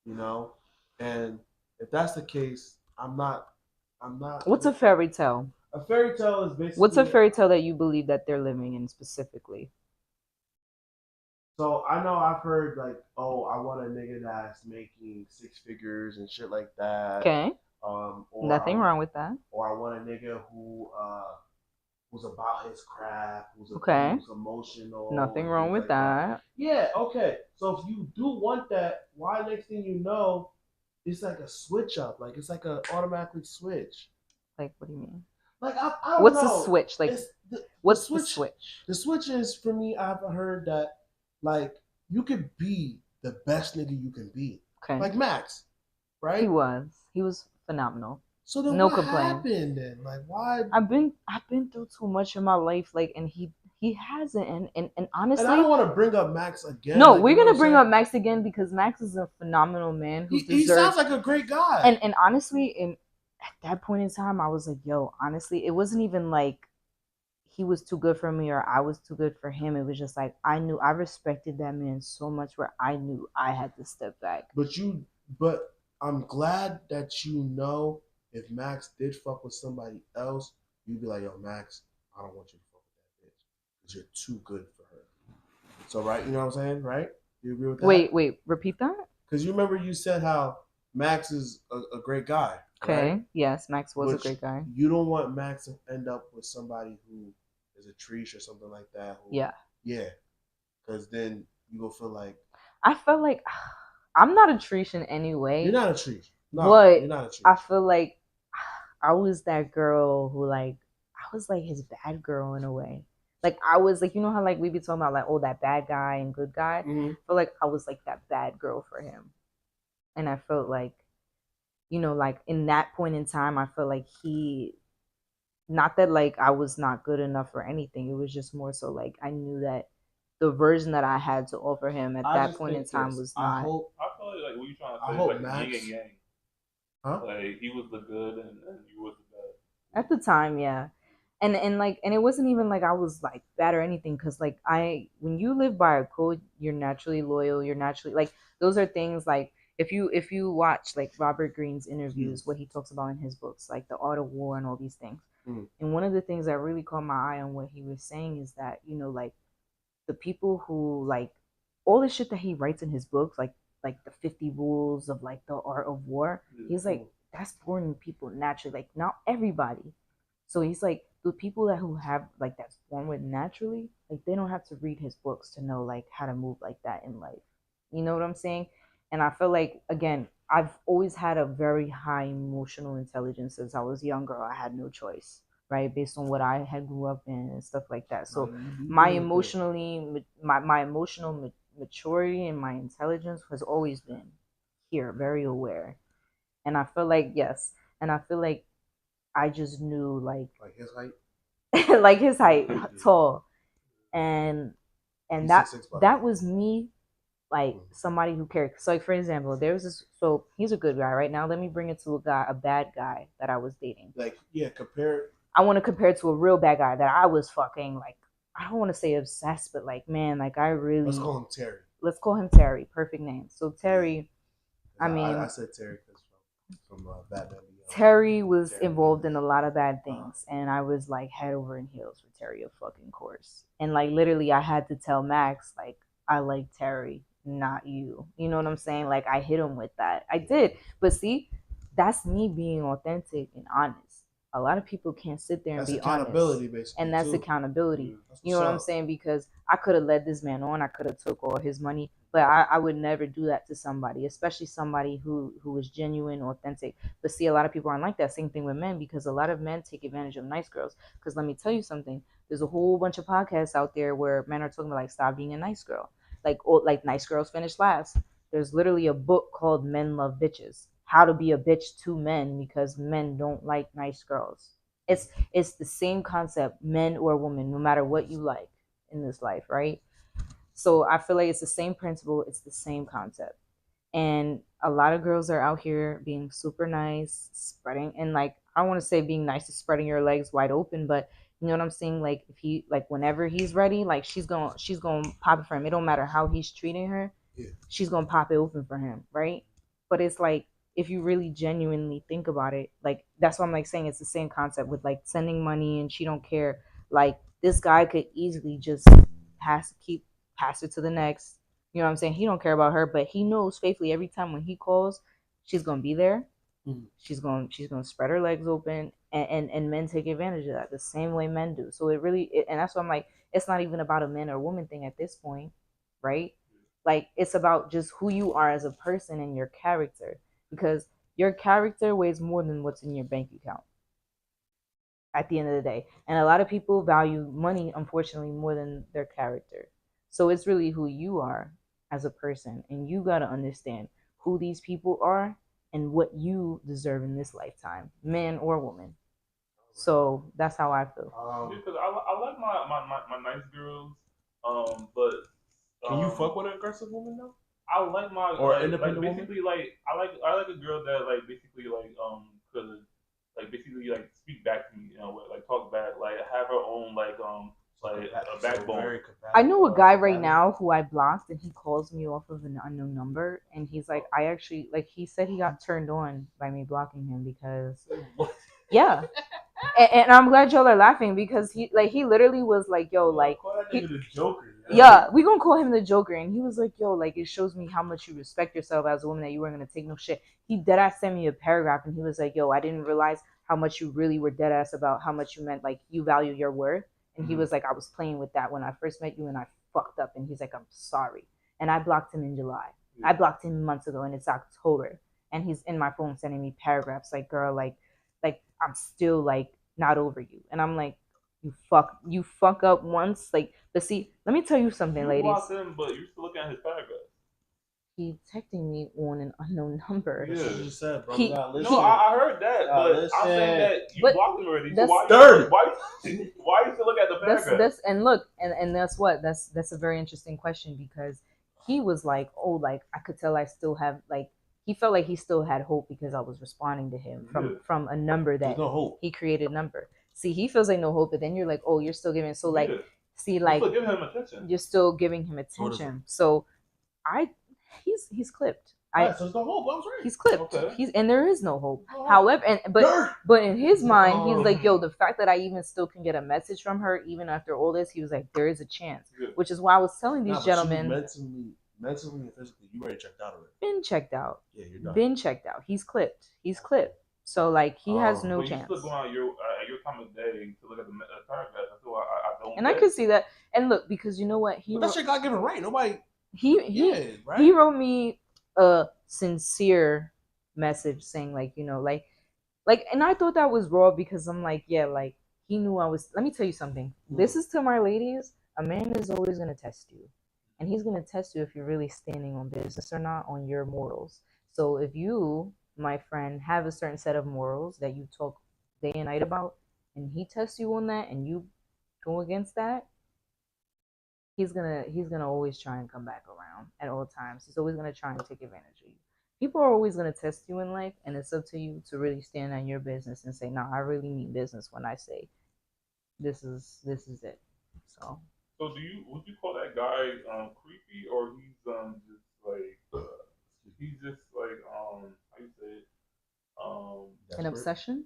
you know. And if that's the case, I'm not. What's a fairy tale? A fairy tale is basically. What's a fairy tale that you believe that they're living in specifically? So I know I've heard like, oh, I want a nigga that's making 6 figures and shit like that. Okay. Or Nothing wrong with that. Or I want a nigga who's about his craft, who's emotional. Nothing wrong with that. Yeah, okay. So if you do want that, why next thing you know, it's like a switch up. Like it's like a automatically switch. Like what do you mean? Like I don't what's know. the switch? Like what's the switch? The switch is for me, I've heard that like you could be the best nigga you can be. Okay. Like Max, right? He was phenomenal. So then no what complaint. happened then? Like why? I've been through too much in my life, like, and he hasn't, and honestly, and I don't want to bring up Max again. No, like, we're gonna bring up Max again because Max is a phenomenal man who deserves. He sounds like a great guy. And honestly, at that point in time, I was like, yo, honestly, it wasn't even like he was too good for me or I was too good for him. It was just like I respected that man so much where I knew I had to step back. But I'm glad that you know if Max did fuck with somebody else, you'd be like, yo, Max, I don't want you to fuck with that bitch because you're too good for her. So, right, you know what I'm saying, right? You agree with that? Wait, repeat that? Because you remember you said how Max is a great guy. Okay. Right? Yes, Max was a Which great guy. You don't want Max to end up with somebody who is a Trish or something like that. Yeah. Yeah. Because then you will feel like I felt like I'm not a Trish in any way. you're not a Trish. No, but you're not a Trish. I feel like I was that girl who like I was like his bad girl in a way. Like I was like, you know how like we be talking about like, oh, that bad guy and good guy. But like I was like that bad girl for him, and I felt like, you know, like in that point in time, I felt like he, not that like I was not good enough or anything. It was just more so like I knew that the version that I had to offer him at that point in time was not. I feel like what you trying to say is like Max, yin and yang. Huh? Like he was the good and you was the bad. At the time, yeah. And like and it wasn't even like I was like bad or anything, because like when you live by a code, you're naturally loyal, you're naturally like, those are things like if you watch like Robert Greene's interviews, what he talks about in his books, like the art of war and all these things. And one of the things that really caught my eye on what he was saying is that, you know, like the people who like all the shit that he writes in his books, like the 50 rules of like the art of war, he's like, that's born in people naturally, like not everybody. So he's like, the people that who have like that's born with naturally, like they don't have to read his books to know like how to move like that in life. You know what I'm saying? And I feel like, again, I've always had a very high emotional intelligence since I was younger. I had no choice, right, based on what I had grew up in and stuff like that. So my emotional maturity and my intelligence has always been here, very aware. And I feel like, yes, and I feel like I just knew like his height, like his height, tall, and that was me, like somebody who cared. So like for example, there was this. So he's a good guy, right? Now let me bring it to a bad guy that I was dating. Like compare. I want to compare it to a real bad guy that I was fucking like. I don't want to say obsessed, but like, man, like I really. Let's call him Terry. Let's call him Terry. Perfect name. So Terry. I mean, I said Terry from Batman. Terry was involved in a lot of bad things, and I was like head over in heels for Terry, of fucking course. And like literally, I had to tell Max like I like Terry, not you. You know what I'm saying? Like I hit him with that. I did, but see, that's me being authentic and honest. A lot of people can't sit there and be accountability, honest, basically, and that's too. accountability. You know what I'm saying? Because I could have led this man on, I could have took all his money, but I would never do that to somebody, especially somebody who is genuine, authentic. But see, a lot of people aren't like that. Same thing with men, because a lot of men take advantage of nice girls. Because let me tell you something, there's a whole bunch of podcasts out there where men are talking about like, stop being a nice girl, like nice girls finish last. There's literally a book called Men Love Bitches, how to be a bitch to men, because men don't like nice girls. It's the same concept, men or women, no matter what you like in this life, right? So I feel like it's the same principle, it's the same concept. And a lot of girls are out here being super nice, spreading, and like I don't want to say being nice is spreading your legs wide open, but you know what I'm saying? Like if he, like whenever he's ready, like she's gonna pop it for him. It don't matter how he's treating her, she's gonna pop it open for him, right? But it's like, if you really genuinely think about it, like that's what I'm like saying, it's the same concept with like sending money and she don't care. Like this guy could easily just pass it to the next. You know what I'm saying? He don't care about her, but he knows faithfully every time when he calls, she's gonna be there. She's gonna spread her legs open, and men take advantage of that the same way men do. So and that's why I'm like, it's not even about a man or woman thing at this point, right? Like it's about just who you are as a person and your character, because your character weighs more than what's in your bank account at the end of the day. And a lot of people value money, unfortunately, more than their character. So it's really who you are as a person, and you got to understand who these people are and what you deserve in this lifetime, man or woman. So that's how I feel. Because I like my nice girls, but can you fuck with an aggressive woman though? I like my or independent like, basically woman? Like I like a girl that like basically like could like basically like speak back to me, you know, like talk back, like have her own like a backbone. I know a guy right now who I blocked, and he calls me off of an unknown number, and he's like, I actually like, he said he got turned on by me blocking him because yeah. And I'm glad y'all are laughing, because he literally was like, yo, like he, the Joker. Yeah, we gonna call him the Joker. And he was like, yo, like, it shows me how much you respect yourself as a woman, that you weren't gonna take no shit. He deadass sent me a paragraph, and he was like, yo, I didn't realize how much you really were deadass about how much you meant, like, you value your worth. And he was like, I was playing with that when I first met you, and I fucked up. And he's like, I'm sorry. And I blocked him in July. I blocked him months ago, and it's October. And he's in my phone sending me paragraphs like, girl, like I'm still like not over you. And I'm like, you fuck up once, like, but see, let me tell you something, ladies. blocked him, but you still looking at his paragraph. He texting me on an unknown number. That's what you said, bro. He- You gotta listen. No, I heard that, but listen. I'm saying that you But blocked him already. So that's why dirty. why you still look at the paragraph? That's and look, and that's what that's a very interesting question, because he was like, oh, like, I could tell I still have, like, he felt like he still had hope because I was responding to him from a number that There's no hope. he created number. See, he feels like no hope, but then you're like, oh, you're still giving. So like, see, like, you're still giving him attention. You're still giving him attention. So he's clipped. So there's no hope. I was right. He's clipped. Okay. And there is no hope. No hope. However, but in his mind, Oh. he's like, yo, the fact that I even still can get a message from her even after all this, he was like, there is a chance. Which is why I was telling these gentlemen, mentally and physically, you already checked out already. been checked out. Yeah, you're done. Been checked out. He's clipped. So like, he has no but chance. You still go on your time of day to look at the paragraph. That's why I don't. And I could see that. And look, because you know what, But that shit got given right. Nobody. Right? He wrote me a sincere message saying, like, you know, like, and I thought that was raw, because I'm like, yeah, like, he knew I was. Let me tell you something. This is to my ladies. A man is always gonna test you, and he's gonna test you if you're really standing on business or not, on your morals. So if you, my friend, have a certain set of morals that you talk day and night about, and he tests you on that, and you go against that, he's gonna always try and come back around at all times. He's always gonna try and take advantage of you. People are always gonna test you in life, and it's up to you to really stand on your business and say, "No, I really mean business when I say this is it." So would you call that guy creepy, or he's just like he's just like how you say it an obsession?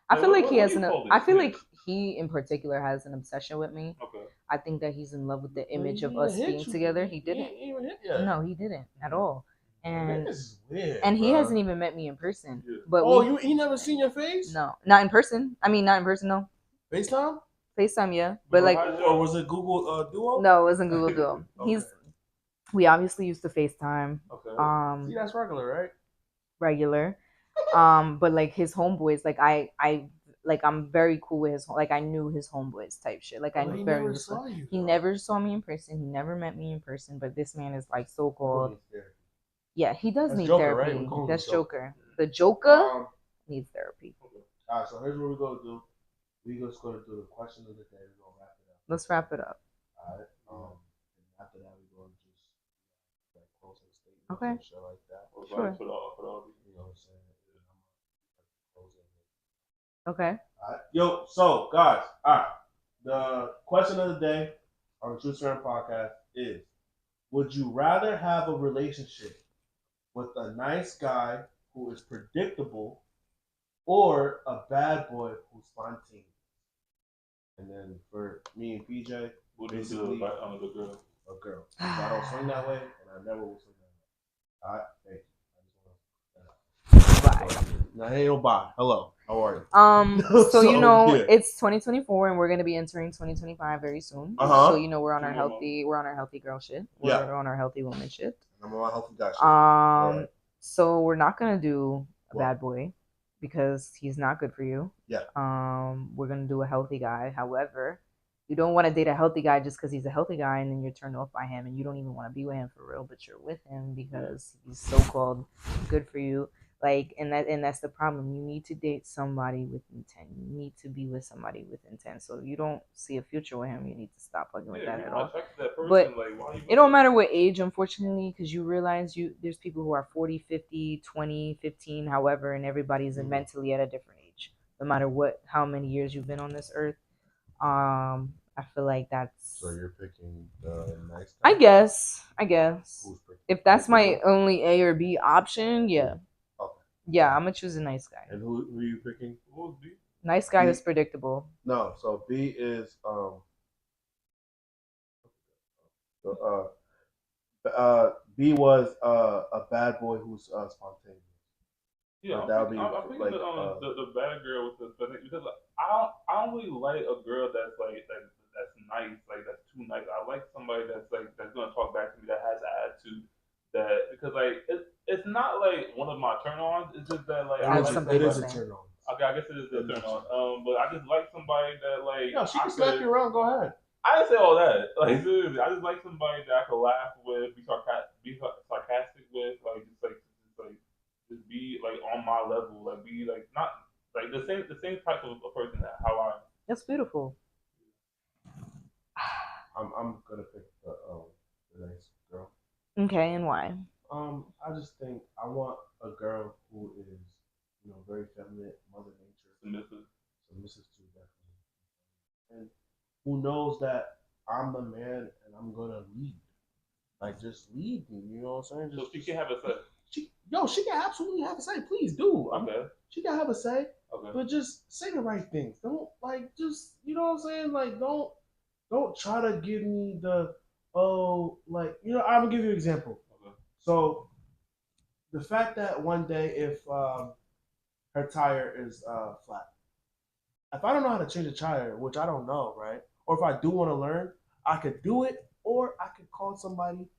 I feel like he has I feel like he in particular has an obsession with me. Okay. I think that he's in love with the image of us being together. He didn't. He even hit you. No, he didn't at all. And this is weird. And he hasn't even met me in person. Yeah. But he never seen your face? No, not in person. I mean, not in person. No. FaceTime? FaceTime, yeah. But like, or was it Google Duo? No, it wasn't Google Duo. Okay. We obviously used to FaceTime. Okay. See, that's regular, right? Regular. But like his homeboys, like I'm very cool with his, like, I knew his homeboys type shit. Like, he never saw you. He never saw me in person. He never met me in person. But this man is like so called. Yeah, he does need Joker, therapy. right? That's Joker. The Joker needs therapy. All right, so here's what we're gonna do. We're just gonna do the question of the day. We're gonna wrap it up. Let's wrap it up. All right. And after that, we're gonna just like closing statements Okay. and shit like that. Sure. For all You know what I'm saying? Okay. All right. Yo, so guys, all right. The question of the day on the True Serum podcast is: would you rather have a relationship with a nice guy who is predictable, or a bad boy who's spontaneous? And then for me and PJ, basically the girl. A girl. I don't swing that way, and I never will swing that way. All right, thank you. Bye. No, hey, no, bye. Hello, how are you? So you know, yeah. it's 2024, and we're gonna be entering 2025 very soon. Uh-huh. So you know, we're on our healthy girl shit. We're on our healthy woman shit. I'm on my healthy guy shit. Right. So we're not gonna do a bad boy because he's not good for you. Yeah. We're gonna do a healthy guy. However, you don't want to date a healthy guy just because he's a healthy guy, and then you're turned off by him, and you don't even want to be with him for real, but you're with him because he's so-called good for you. Like, and that's the problem. You need to date somebody with intent. You need to be with somebody with intent. So if you don't see a future with him, you need to stop fucking with that at all. But it don't matter what age, unfortunately, because you realize there's people who are 40, 50, 20, 15, however, and everybody's mentally at a different age. No matter how many years you've been on this earth. I feel like that's. So you're picking the nice guy? I guess. If that's my only A or B option, yeah. Okay. Yeah, I'm gonna choose a nice guy. And who are you picking? Who was B? Nice guy who's predictable. No, so B is B was a bad boy who's spontaneous. Yeah, That would be I'm thinking like the bad girl with the because I don't really like a girl that's like that's nice, like that's too nice. I like somebody that's gonna talk back to me, that has an attitude, that because like it's not like one of my turn ons. It's just that like I like it is a somebody. turn on. Okay, I guess it is a turn on. But I just like somebody that like No, she can slap you around. Go ahead. I didn't say all that. Like seriously, I just like somebody that I could laugh with, be sarcastic with, just be like on my level, like be like not like the same type of a person that how I. That's beautiful. I'm gonna pick the nice girl. Okay, and why? I just think I want a girl who is, very feminine, mother nature, submissive to definitely, and who knows that I'm the man and I'm gonna lead. Like just lead me, you know what I'm saying? So she can have a say. She can absolutely have a say. Please do. Okay. She can have a say. Okay. But just say the right things. Don't just you know what I'm saying? Like don't try to give me the I'm gonna give you an example. Okay. So the fact that one day if her tire is flat, if I don't know how to change a tire, which I don't know, right? Or if I do want to learn, I could do it, or I could call somebody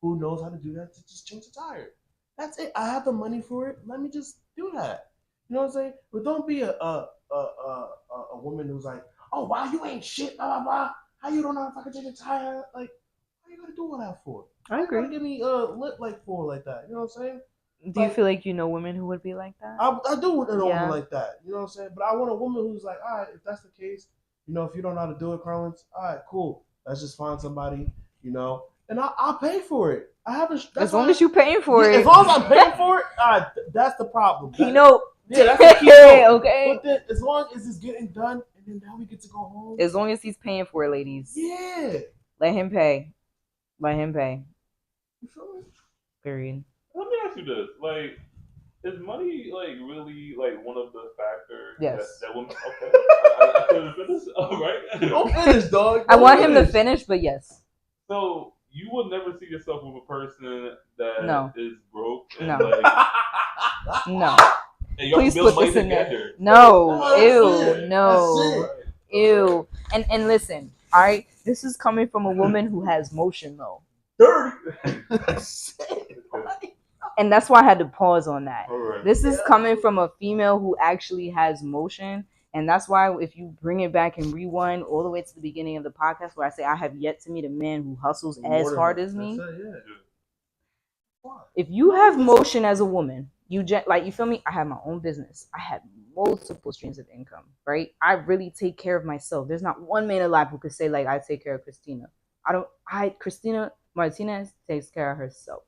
who knows how to do that to just change the tire. That's it. I have the money for it. Let me just do that. You know what I'm saying? But don't be a woman who's like, oh wow, you ain't shit, blah blah blah. How you don't know if I can change a tire? Like, what are you gonna do all that for? I agree. You gotta give me lip like for like that. You know what I'm saying? Do you feel like you know women who would be like that? I do want a woman like that. You know what I'm saying? But I want a woman who's like, all right, if that's the case, if you don't know how to do it, Carlins, all right, cool. Let's just find somebody, and I'll pay for it. I haven't. As long as you're paying for it. As long as I'm paying for it, that's the problem. Yeah, that's the key. Okay. But then, as long as it's getting done, and then now we get to go home. As long as he's paying for it, ladies. Yeah. Let him pay. Let him pay. You feel me? Period. Let me ask you this: like, is money like really like one of the factors? Yes. That women. Okay. I couldn't finish. All right. Don't finish, dog. I want him to finish, but yes. So you would never see yourself with a person that is broke. And No. Like, no. And Please put this in together. there. No. That's Ew. it. No. That's it. Ew. And listen, all right? This is coming from a woman who has motion, though. Dirty. And that's why I had to pause on that. Right. This is coming from a female who actually has motion. And that's why if you bring it back and rewind all the way to the beginning of the podcast where I say I have yet to meet a man who hustles as hard as me. If you have motion as a woman, you feel me? I have my own business. I have multiple streams of income, right? I really take care of myself. There's not one man alive who could say like I take care of Kristina. Kristina Martinez takes care of herself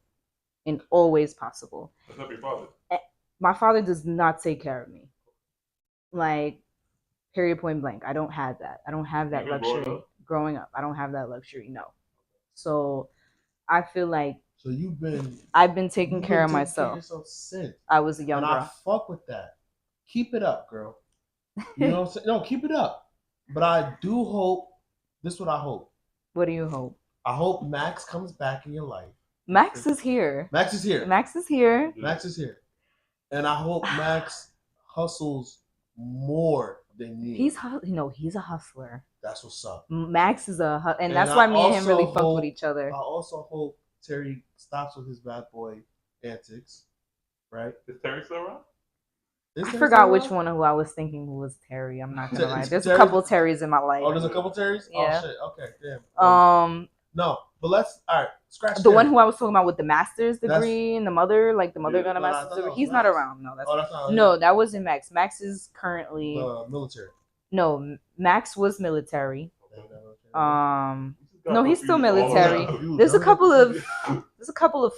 in all ways possible. Except your father. My father does not take care of me. Like, period, point blank. I don't have that. I don't have that luxury. Growing up, I don't have that luxury. No. So I feel like I've been taking care of myself. Since I was a young girl. I fuck with that. Keep it up, girl. You know what I'm saying? No, keep it up. But I do hope. This is what I hope. What do you hope? I hope Max comes back in your life. Max is here. Max is here. Max is here. Max is here. And I hope Max hustles more than you. He's a hustler. That's what's up. Max is and that's why me and him really fuck with each other. I also hope Terry stops with his bad boy antics. Right? Is Terry still around? I forgot which one who I was thinking who was Terry. I'm not gonna lie. There's a couple Terrys in my life. Oh, there's a couple Terrys? Yeah. Oh shit. Okay, damn. No, but let's scratch the Terry. one who I was talking about with the master's degree and the mother got a master's degree. He's not around. No, that wasn't Max. Max is currently military. No, Max was military. No, he's still military. There's a couple of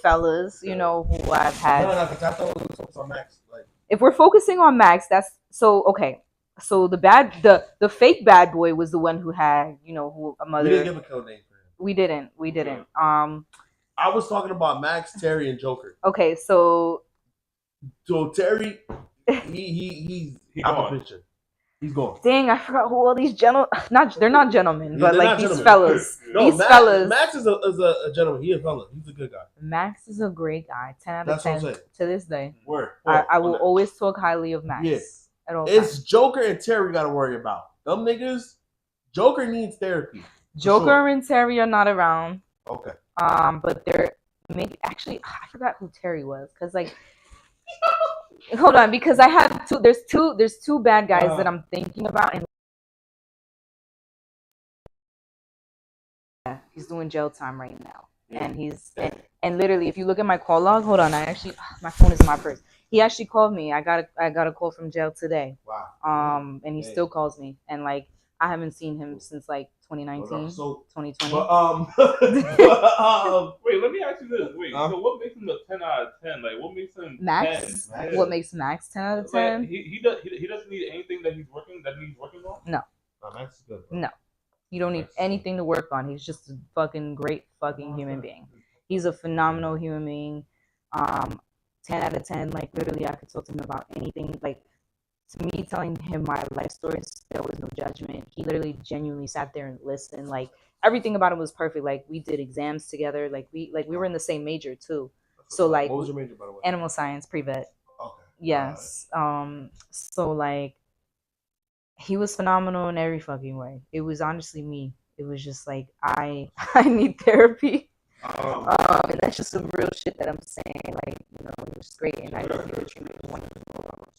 fellas, who I've had. No, because I thought we were focused on Max. Like, if we're focusing on Max, that's so okay. So the fake bad boy was the one who had, who a mother. We didn't give a code name for him. We didn't. I was talking about Max, Terry, and Joker. Okay, so Terry, he's out the picture. He's gone. Dang, I forgot who all these they're not gentlemen, Yeah, but they're like not these gentlemen. fellas. No, These fellas. Max is a gentleman. He's a fella. He's a good guy. Max is a great guy. 10 out of That's 10 what I'm saying. to this day. Word. I will always talk highly of Max. Yeah. At all It's times. Joker and Terry got to worry about. Them niggas, Joker needs therapy. Joker and Terry are not around. Okay. But they're maybe actually I forgot who Terry was because like hold on because I have two. There's two bad guys that I'm thinking about and he's doing jail time right now. Yeah. And he's and literally if you look at my call log, hold on, my phone is in my purse. He actually called me. I got a call from jail today. Wow. And he still calls me and like I haven't seen him since like 2019, 2020. Wait, let me ask you this. Wait, so what makes him a 10 out of 10? Like, what makes him Max? 10? What makes Max 10 out of 10? Like, he doesn't need anything that he's working on? No. Max is good. Bro. No. You don't need anything to work on. He's just a fucking great fucking human being. He's a phenomenal human being. 10 out of 10. Like, literally, I could talk to him about anything. Like, to me, telling him my life stories, there was no judgment. He literally genuinely sat there and listened. Like, everything about it was perfect. Like, we did exams together. Like, we were in the same major, too. So, like, what was your major, by the way? Animal science, pre-vet. Okay. Yes. So, like, he was phenomenal in every fucking way. It was honestly me. It was just like, I need therapy. And that's just some real shit that I'm saying. Like, you know, it was great. And I know he was treated wonderful.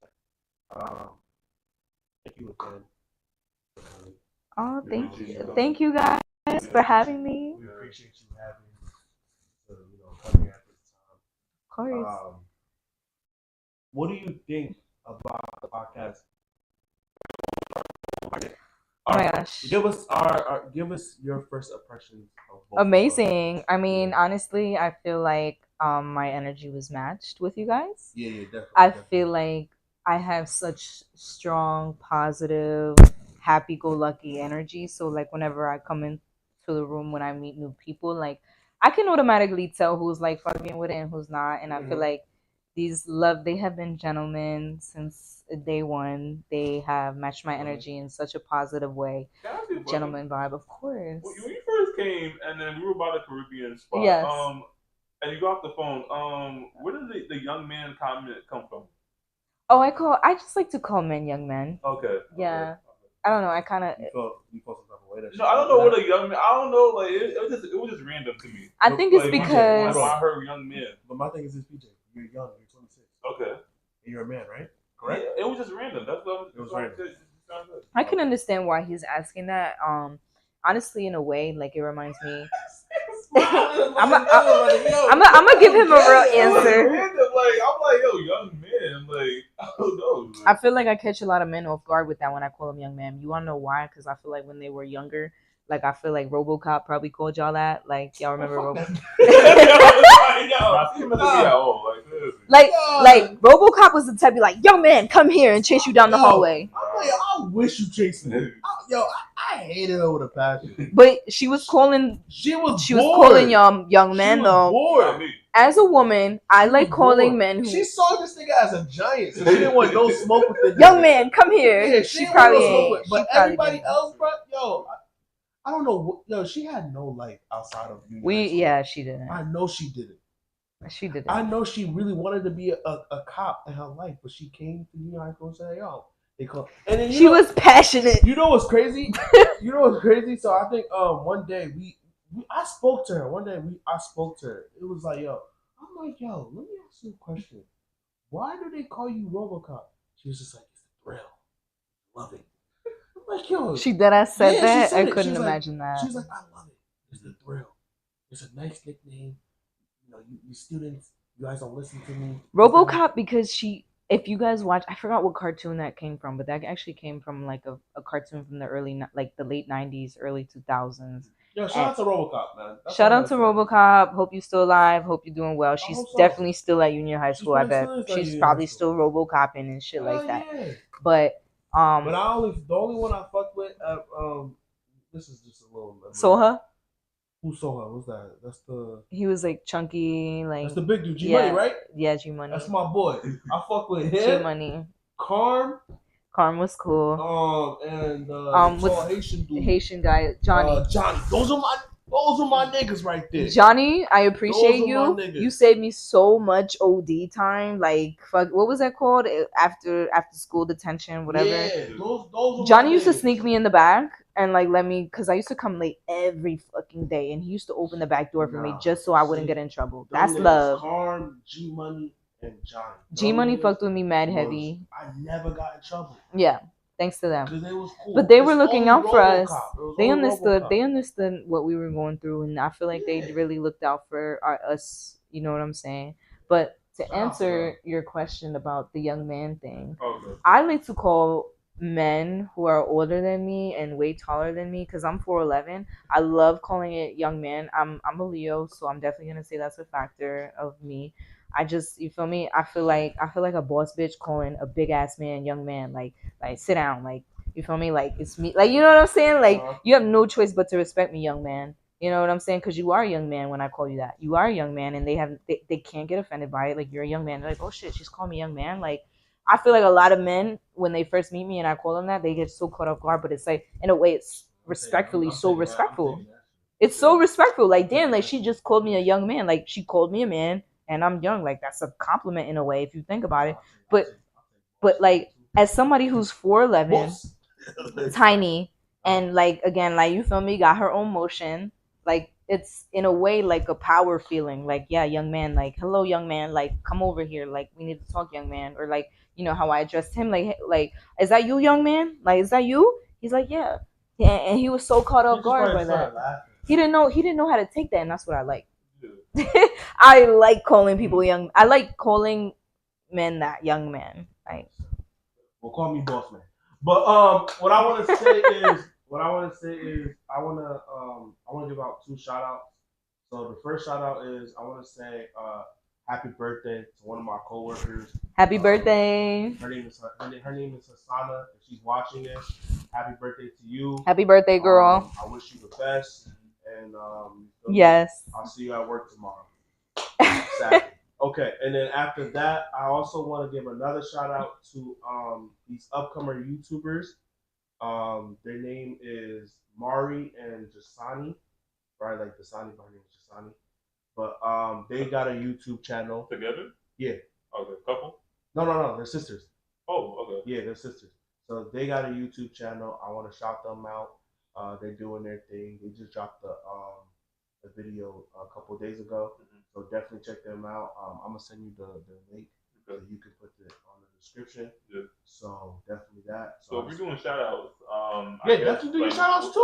Thank you again. Oh, thank you. Thank you guys for having me. We appreciate you having coming at this time. Of course. What do you think about the podcast? Oh my gosh. Give us your first impressions of both. Amazing. I mean, honestly, I feel like my energy was matched with you guys. Yeah, definitely. I feel like I have such strong, positive, happy-go-lucky energy. So, like, whenever I come into the room, when I meet new people, like, I can automatically tell who's, like, fucking with it and who's not. And I feel like they have been gentlemen since day one. They have matched my energy in such a positive way. Gentleman vibe, of course. When you first came, and then we were by the Caribbean spot. Yes. And you got off the phone. Where did the young man comment come from? Oh, I just like to call men young men. Okay. Yeah. Okay. I don't know. I kind of. You felt some type of way. No, I don't know what a young man. I don't know. Like it was just random to me. I think it's because I heard young men. But my thing is this, PJ. You're young. You're 26. Okay. And you're a man, right? Correct. Yeah, it was just random. That's what it was random. I can understand why he's asking that. Honestly, in a way, like it reminds me. I'm gonna give him a real answer. I'm like, yo, young man. Like, I don't know. I feel like I catch a lot of men off guard with that when I call them young man. You wanna know why? Because I feel like when they were younger, like I feel like RoboCop probably called y'all that. Like y'all remember RoboCop? Like RoboCop was the type be like, "Young man, come here," and chase you down the hallway. I'm like, I wish you chased me. I hated her with a passion. But she was calling. She was calling young men though. Bored. As a woman, I like calling men who. She saw this nigga as a giant, so she didn't want no smoke with the young man. Come here. Yeah, she probably ain't. But everybody else, bro, I don't know. She had no life outside of you. She didn't. I know she didn't. She didn't. I know she really wanted to be a cop in her life, but she came to Union High School and said, "Yo." They call, and then she was passionate. You know what's crazy? So I think one day I spoke to her. I spoke to her. It was like, yo, I'm like, yo, let me ask you a question. Why do they call you RoboCop? She was just like, it's a thrill. Love it. I'm like, yo. She said that. I couldn't imagine that. She was like, I love it. It's the thrill. It's a nice nickname. You know, you students, you guys don't listen to me. RoboCop because if you guys watch, I forgot what cartoon that came from, but that actually came from like a cartoon from the late 90s, early 2000s. Yo, shout out to RoboCop, man. Shout out to RoboCop. Hope you're still alive. Hope you're doing well. She's definitely still at Union High School. I bet she's probably still RoboCopping and shit like that. Yeah. But the only one I fucked with, this is just a little. Soha. Who Soha? What's that? That's the. He was like chunky, like. That's the big dude, G Money, right? Yeah, G Money. That's my boy. I fuck with him. G Money. Carm. Carm was cool. And What's tall Haitian dude, Haitian guy, Johnny. Johnny. Those are my niggas right there. Johnny, I appreciate Those are you. my niggas. You saved me so much OD time. Like, fuck, what was that called? After school detention, whatever. Yeah, those are Johnny my used to niggas. sneak me in the back and like let me, because I used to come late every fucking day, and he used to open the back door for me just so I wouldn't get in trouble. That's love. Carm, G Money, and Johnny. G Money fucked with me mad heavy. I never got in trouble. Yeah, thanks to them. Because they was cool. But they were looking out for us. They understood. understood what we were going through, and I feel like they really looked out for us. You know what I'm saying? But to answer your question about the young man thing, I like to call men who are older than me and way taller than me, because I'm 4'11". I love calling it young man. I'm a Leo, so I'm definitely gonna say that's a factor of me. You feel me? I feel like a boss bitch calling a big ass man young man. Like sit down. Like, you feel me? Like, it's me. Like, you know what I'm saying? Like, you have no choice but to respect me, young man. You know what I'm saying? Because you are a young man when I call you that. You are a young man, and they can't get offended by it. Like, you're a young man. They're like, oh shit, she's calling me young man. Like, I feel like a lot of men, when they first meet me and I call them that, they get so caught off guard. But it's like, in a way, it's respectfully so respectful. It's so respectful. Like, damn, like, she just called me a young man. Like, she called me a man, and I'm young. Like, that's a compliment in a way if you think about it. But like, as somebody who's 4'11", tiny, and like, again, like, you feel me, got her own motion. Like, it's in a way like a power feeling. Like, yeah, young man. Like, hello, young man. Like, come over here. Like, we need to talk, young man. Or like, you know how I addressed him. Like, is that you, young man? Like, is that you? He's like, yeah. And he was so caught off guard by that. He didn't know how to take that, and that's what I like. I like calling people young. I like calling men that young man. Like, well, call me boss man. But what I want to say is I want to give out 2 shout outs. So the first shout out is I want to say happy birthday to one of my coworkers. Happy birthday. Her name is Hasana. If she's watching this, happy birthday to you. Happy birthday, girl. I wish you the best. And yes. I'll see you at work tomorrow. Saturday. Okay, and then after that, I also want to give another shout out to these upcoming YouTubers. Their name is Mari and Jasani, right? Like Dasani, but her name is Jasani. But they got a YouTube channel together. Yeah. Okay, couple. No, they're sisters. Oh, okay. Yeah, they're sisters. So they got a YouTube channel. I want to shout them out. They're doing their thing. They just dropped the video a couple days ago. So definitely check them out. I'm gonna send you the link so you can put it on the description. Yeah. So definitely that. So if we're doing shout outs, yeah, definitely do your shout outs too.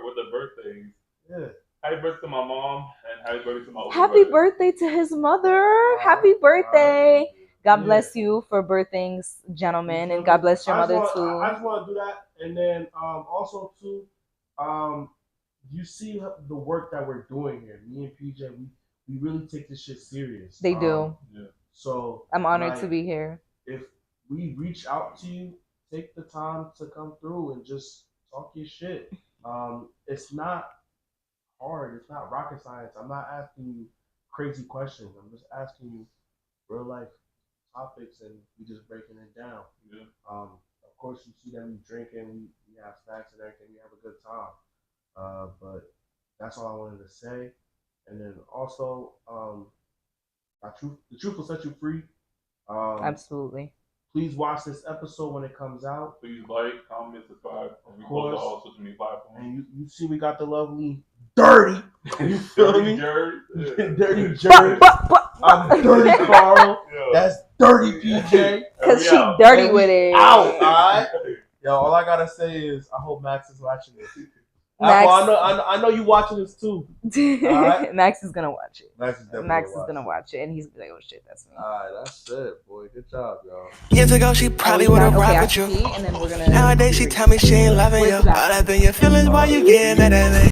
With the birthdays. Yeah. Happy birthday to my mom and happy birthday to my happy birthday to his mother. Happy birthday. God bless you for birthing, gentlemen, and God bless your mother too. I just want to do that, and then also too, you see the work that we're doing here. Me and PJ, we really take this shit serious. They do. Yeah. So I'm honored to be here. If we reach out to you, take the time to come through and just talk your shit. It's not hard. It's not rocket science. I'm not asking you crazy questions. I'm just asking you real life topics, and we just breaking it down. Yeah. Of course, you see them drinking. We have snacks and everything. We have a good time. But that's all I wanted to say. And then also, the truth will set you free. Absolutely. Please watch this episode when it comes out. Please like, comment, subscribe. Of course. All social media platforms. And you see, we got the lovely Dirty. You feel me? Jerz. Yeah. Dirty Jerz. I'm Dirty Carl. Yeah. That's Dirty PJ. Because she dirty with it. Out, alright? Yo, all I gotta say is I hope Max is watching this. Max, I know you watching this too. Right? Max is gonna watch it. Max is gonna watch it, and he's like, "Oh shit, that's me." Alright, that's it, boy. Good job, y'all. Years ago, she probably would've rocked with you. And then we're gonna. Nowadays, she tell me she ain't loving you. All up in your feelings while you getting at that.